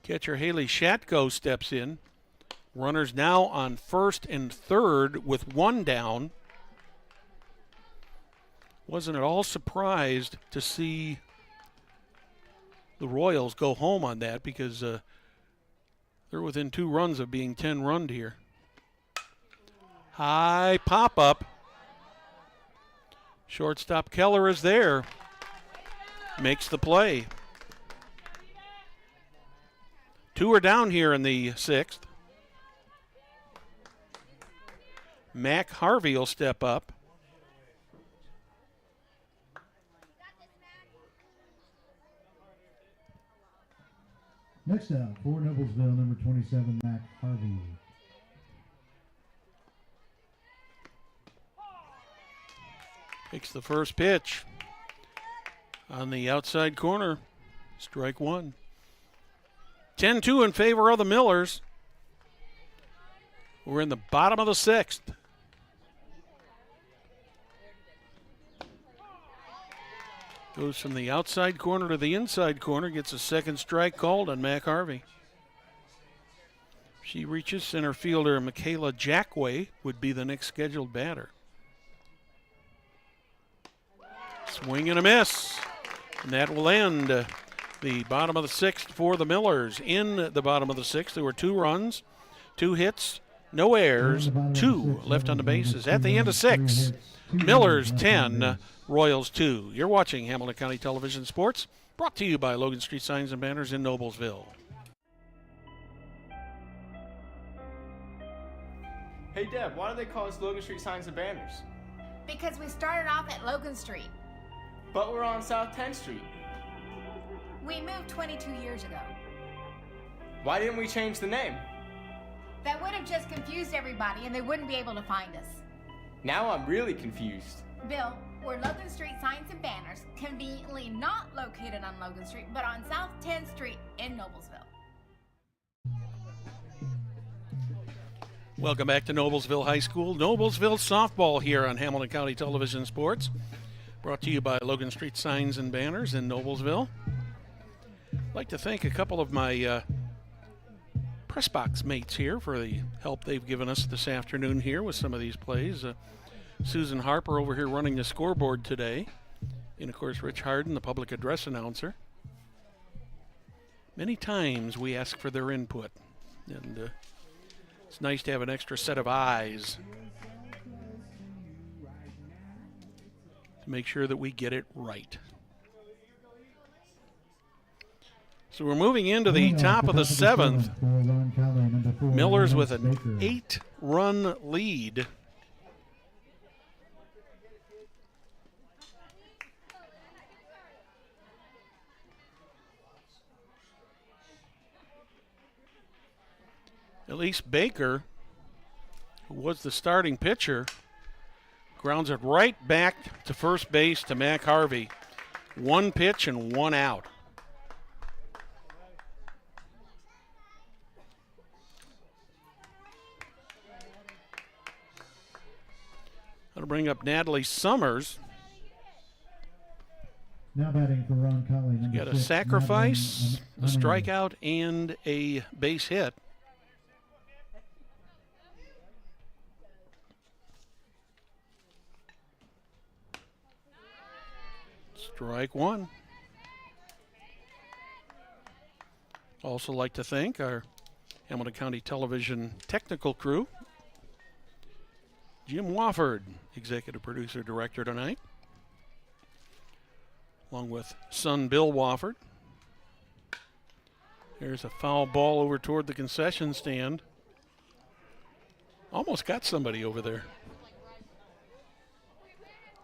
S9: Catcher Haley Shatko steps in. Runners now on first and third with one down. Wasn't at all surprised to see the Royals go home on that because they're within 2 runs of being 10-runned here. High pop-up. Shortstop Keller is there. Makes the play. 2 are down here in the 6th. Mac Harvey will step up.
S10: Next up, for Noblesville, number 27, Mac Harvey.
S9: Takes the first pitch on the outside corner. Strike 1. 10-2 in favor of the Millers. We're in the bottom of the 6th. Goes from the outside corner to the inside corner, gets a second strike called on Mac Harvey. She reaches center fielder Michaela Jackway would be the next scheduled batter. Swing and a miss. And that will end the bottom of the 6th for the Millers. In the bottom of the 6th, there were 2 runs, 2 hits, no errors, 2 left on the bases. At the end of 6, Millers 10, Royals 2. You're watching Hamilton County Television Sports, brought to you by Logan Street Signs and Banners in Noblesville.
S11: Hey Deb, why do they call us Logan Street Signs and Banners?
S8: Because we started off at Logan Street.
S11: But we're on South 10th Street.
S8: We moved 22 years ago.
S11: Why didn't we change the name?
S8: That would have just confused everybody and they wouldn't be able to find us.
S11: Now I'm really confused.
S8: Bill, we're Logan Street Signs and Banners, conveniently not located on Logan Street, but on South 10th Street in Noblesville.
S9: Welcome back to Noblesville High School. Noblesville softball here on Hamilton County Television Sports. Brought to you by Logan Street Signs and Banners in Noblesville. I'd like to thank a couple of my press box mates here for the help they've given us this afternoon here with some of these plays. Susan Harper over here running the scoreboard today. And, of course, Rich Harden, the public address announcer. Many times we ask for their input. And it's nice to have an extra set of eyes to make sure that we get it right. So we're moving into the top of the 7th. Millers with an 8-run lead. Elise Baker, who was the starting pitcher, grounds it right back to first base to Mac Harvey. 1 pitch and 1 out. That'll bring up Natalie Summers.
S10: Now batting for Roncalli, number
S9: Got a
S10: 6,
S9: sacrifice, a
S10: Madeline
S9: strikeout, and a base hit. Strike one. Also like to thank our Hamilton County Television technical crew. Jim Wofford, executive producer director tonight, along with son Bill Wofford. There's a foul ball over toward the concession stand. Almost got somebody over there.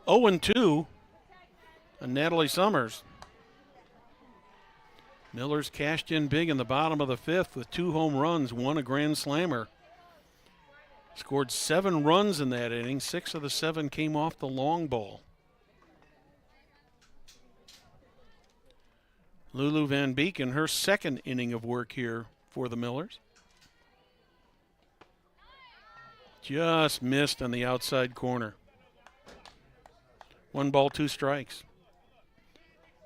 S9: 0-2 on Natalie Summers. Millers cashed in big in the bottom of the fifth with 2 home runs, 1 a grand slammer. Scored 7 runs in that inning. 6 of the 7 came off the long ball. Lulu Van Beek in her second inning of work here for the Millers. Just missed on the outside corner. 1 ball, 2 strikes.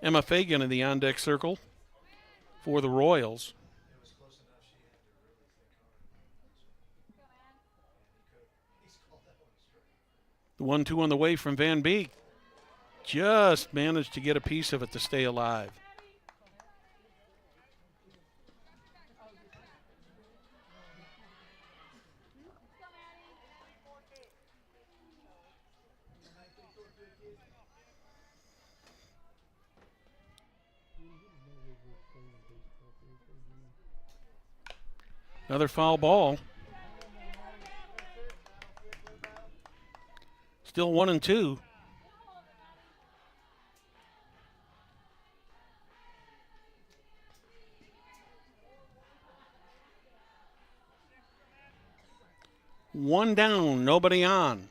S9: Emma Fagan in the on-deck circle for the Royals. The 1-2 on the way from Van Beek. Just managed to get a piece of it to stay alive. Another foul ball. Still 1-2. One down, nobody on.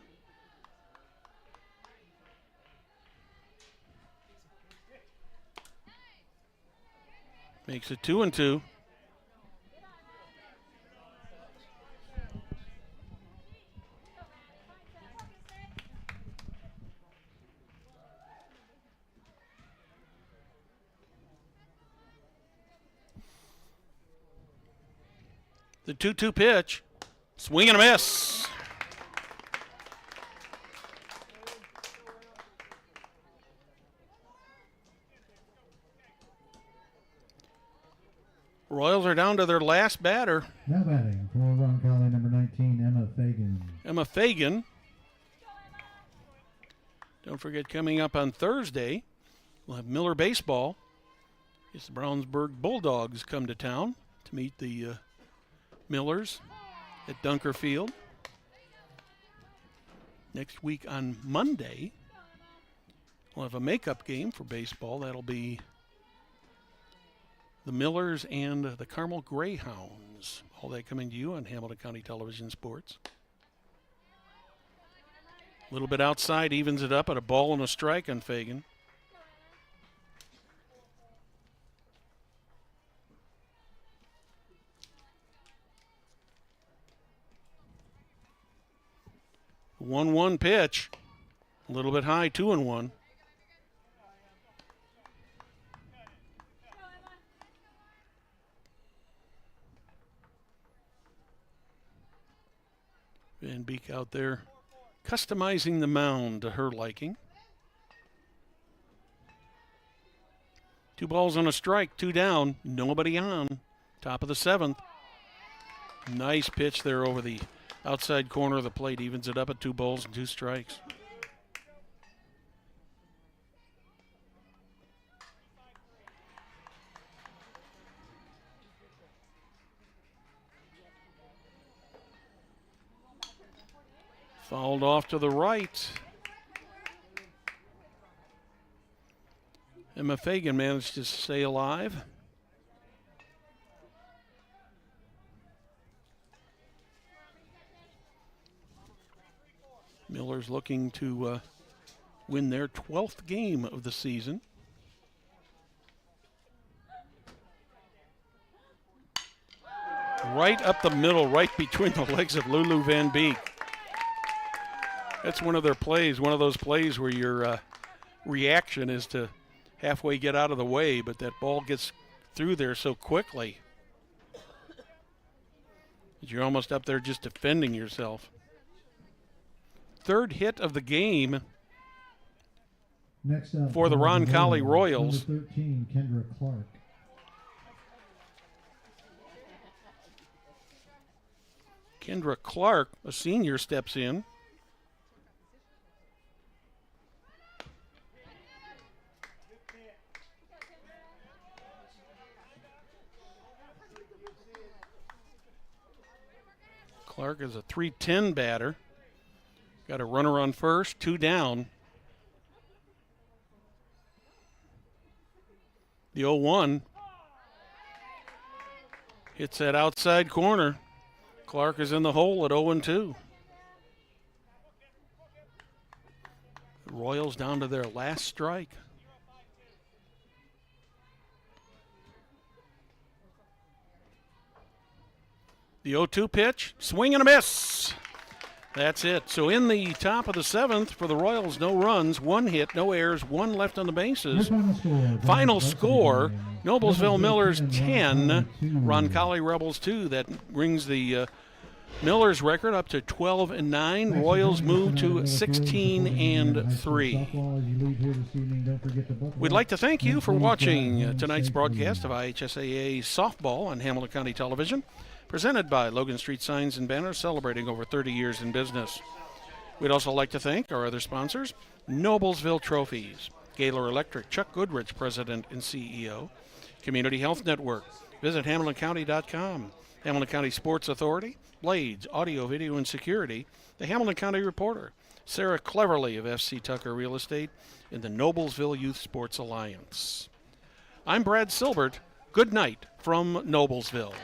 S9: Makes it 2-2. The 2-2 pitch. Swing and a miss. Royals are down to their last batter.
S10: Now batting for Roncalli, number 19, Emma Fagan.
S9: Emma Fagan. Don't forget, coming up on Thursday, we'll have Miller baseball. As the Brownsburg Bulldogs come to town to meet the Millers at Dunker Field. Next week on Monday, we'll have a makeup game for baseball. That'll be the Millers and the Carmel Greyhounds. All that coming to you on Hamilton County Television Sports. A little bit outside, evens it up at a ball and a strike on Fagan. The 1-1 pitch, a little bit high, 2-1. Van Beek out there customizing the mound to her liking. 2 balls and a strike, 2 down, nobody on. Top of the 7th. Nice pitch there over the outside corner of the plate, evens it up at 2 balls and 2 strikes. Fouled off to the right. Emma Fagan managed to stay alive. Miller's looking to win their 12th game of the season. Right up the middle, right between the legs of Lulu Van Beek. That's one of their plays, one of those plays where your reaction is to halfway get out of the way, but that ball gets through there so quickly that you're almost up there just defending yourself. 3rd hit of the game
S10: Next up,
S9: for the Roncalli Royals.
S10: Number 13, Kendra Clark.
S9: Kendra Clark, a senior, steps in. Clark is a .310 batter. Got a runner on first, 2 down. The 0-1 hits that outside corner. Clark is in the hole at 0-2. The Royals down to their last strike. The 0-2 pitch, swing and a miss. That's it. So in the top of the 7th for the Royals, no runs, 1 hit, no errors, 1 left on the bases. Final score, Noblesville Millers 10, Roncalli Rebels 2. That brings the Millers record up to 12-9. Royals move to 16-3. We'd like to thank you for watching tonight's broadcast of IHSAA softball on Hamilton County Television, presented by Logan Street Signs and Banners, celebrating over 30 years in business. We'd also like to thank our other sponsors, Noblesville Trophies, Gaylor Electric, Chuck Goodrich, President and CEO, Community Health Network, visit HamiltonCounty.com, Hamilton County Sports Authority, Blades, Audio, Video, and Security, the Hamilton County Reporter, Sarah Cleverly of FC Tucker Real Estate, and the Noblesville Youth Sports Alliance. I'm Brad Silbert. Good night from Noblesville.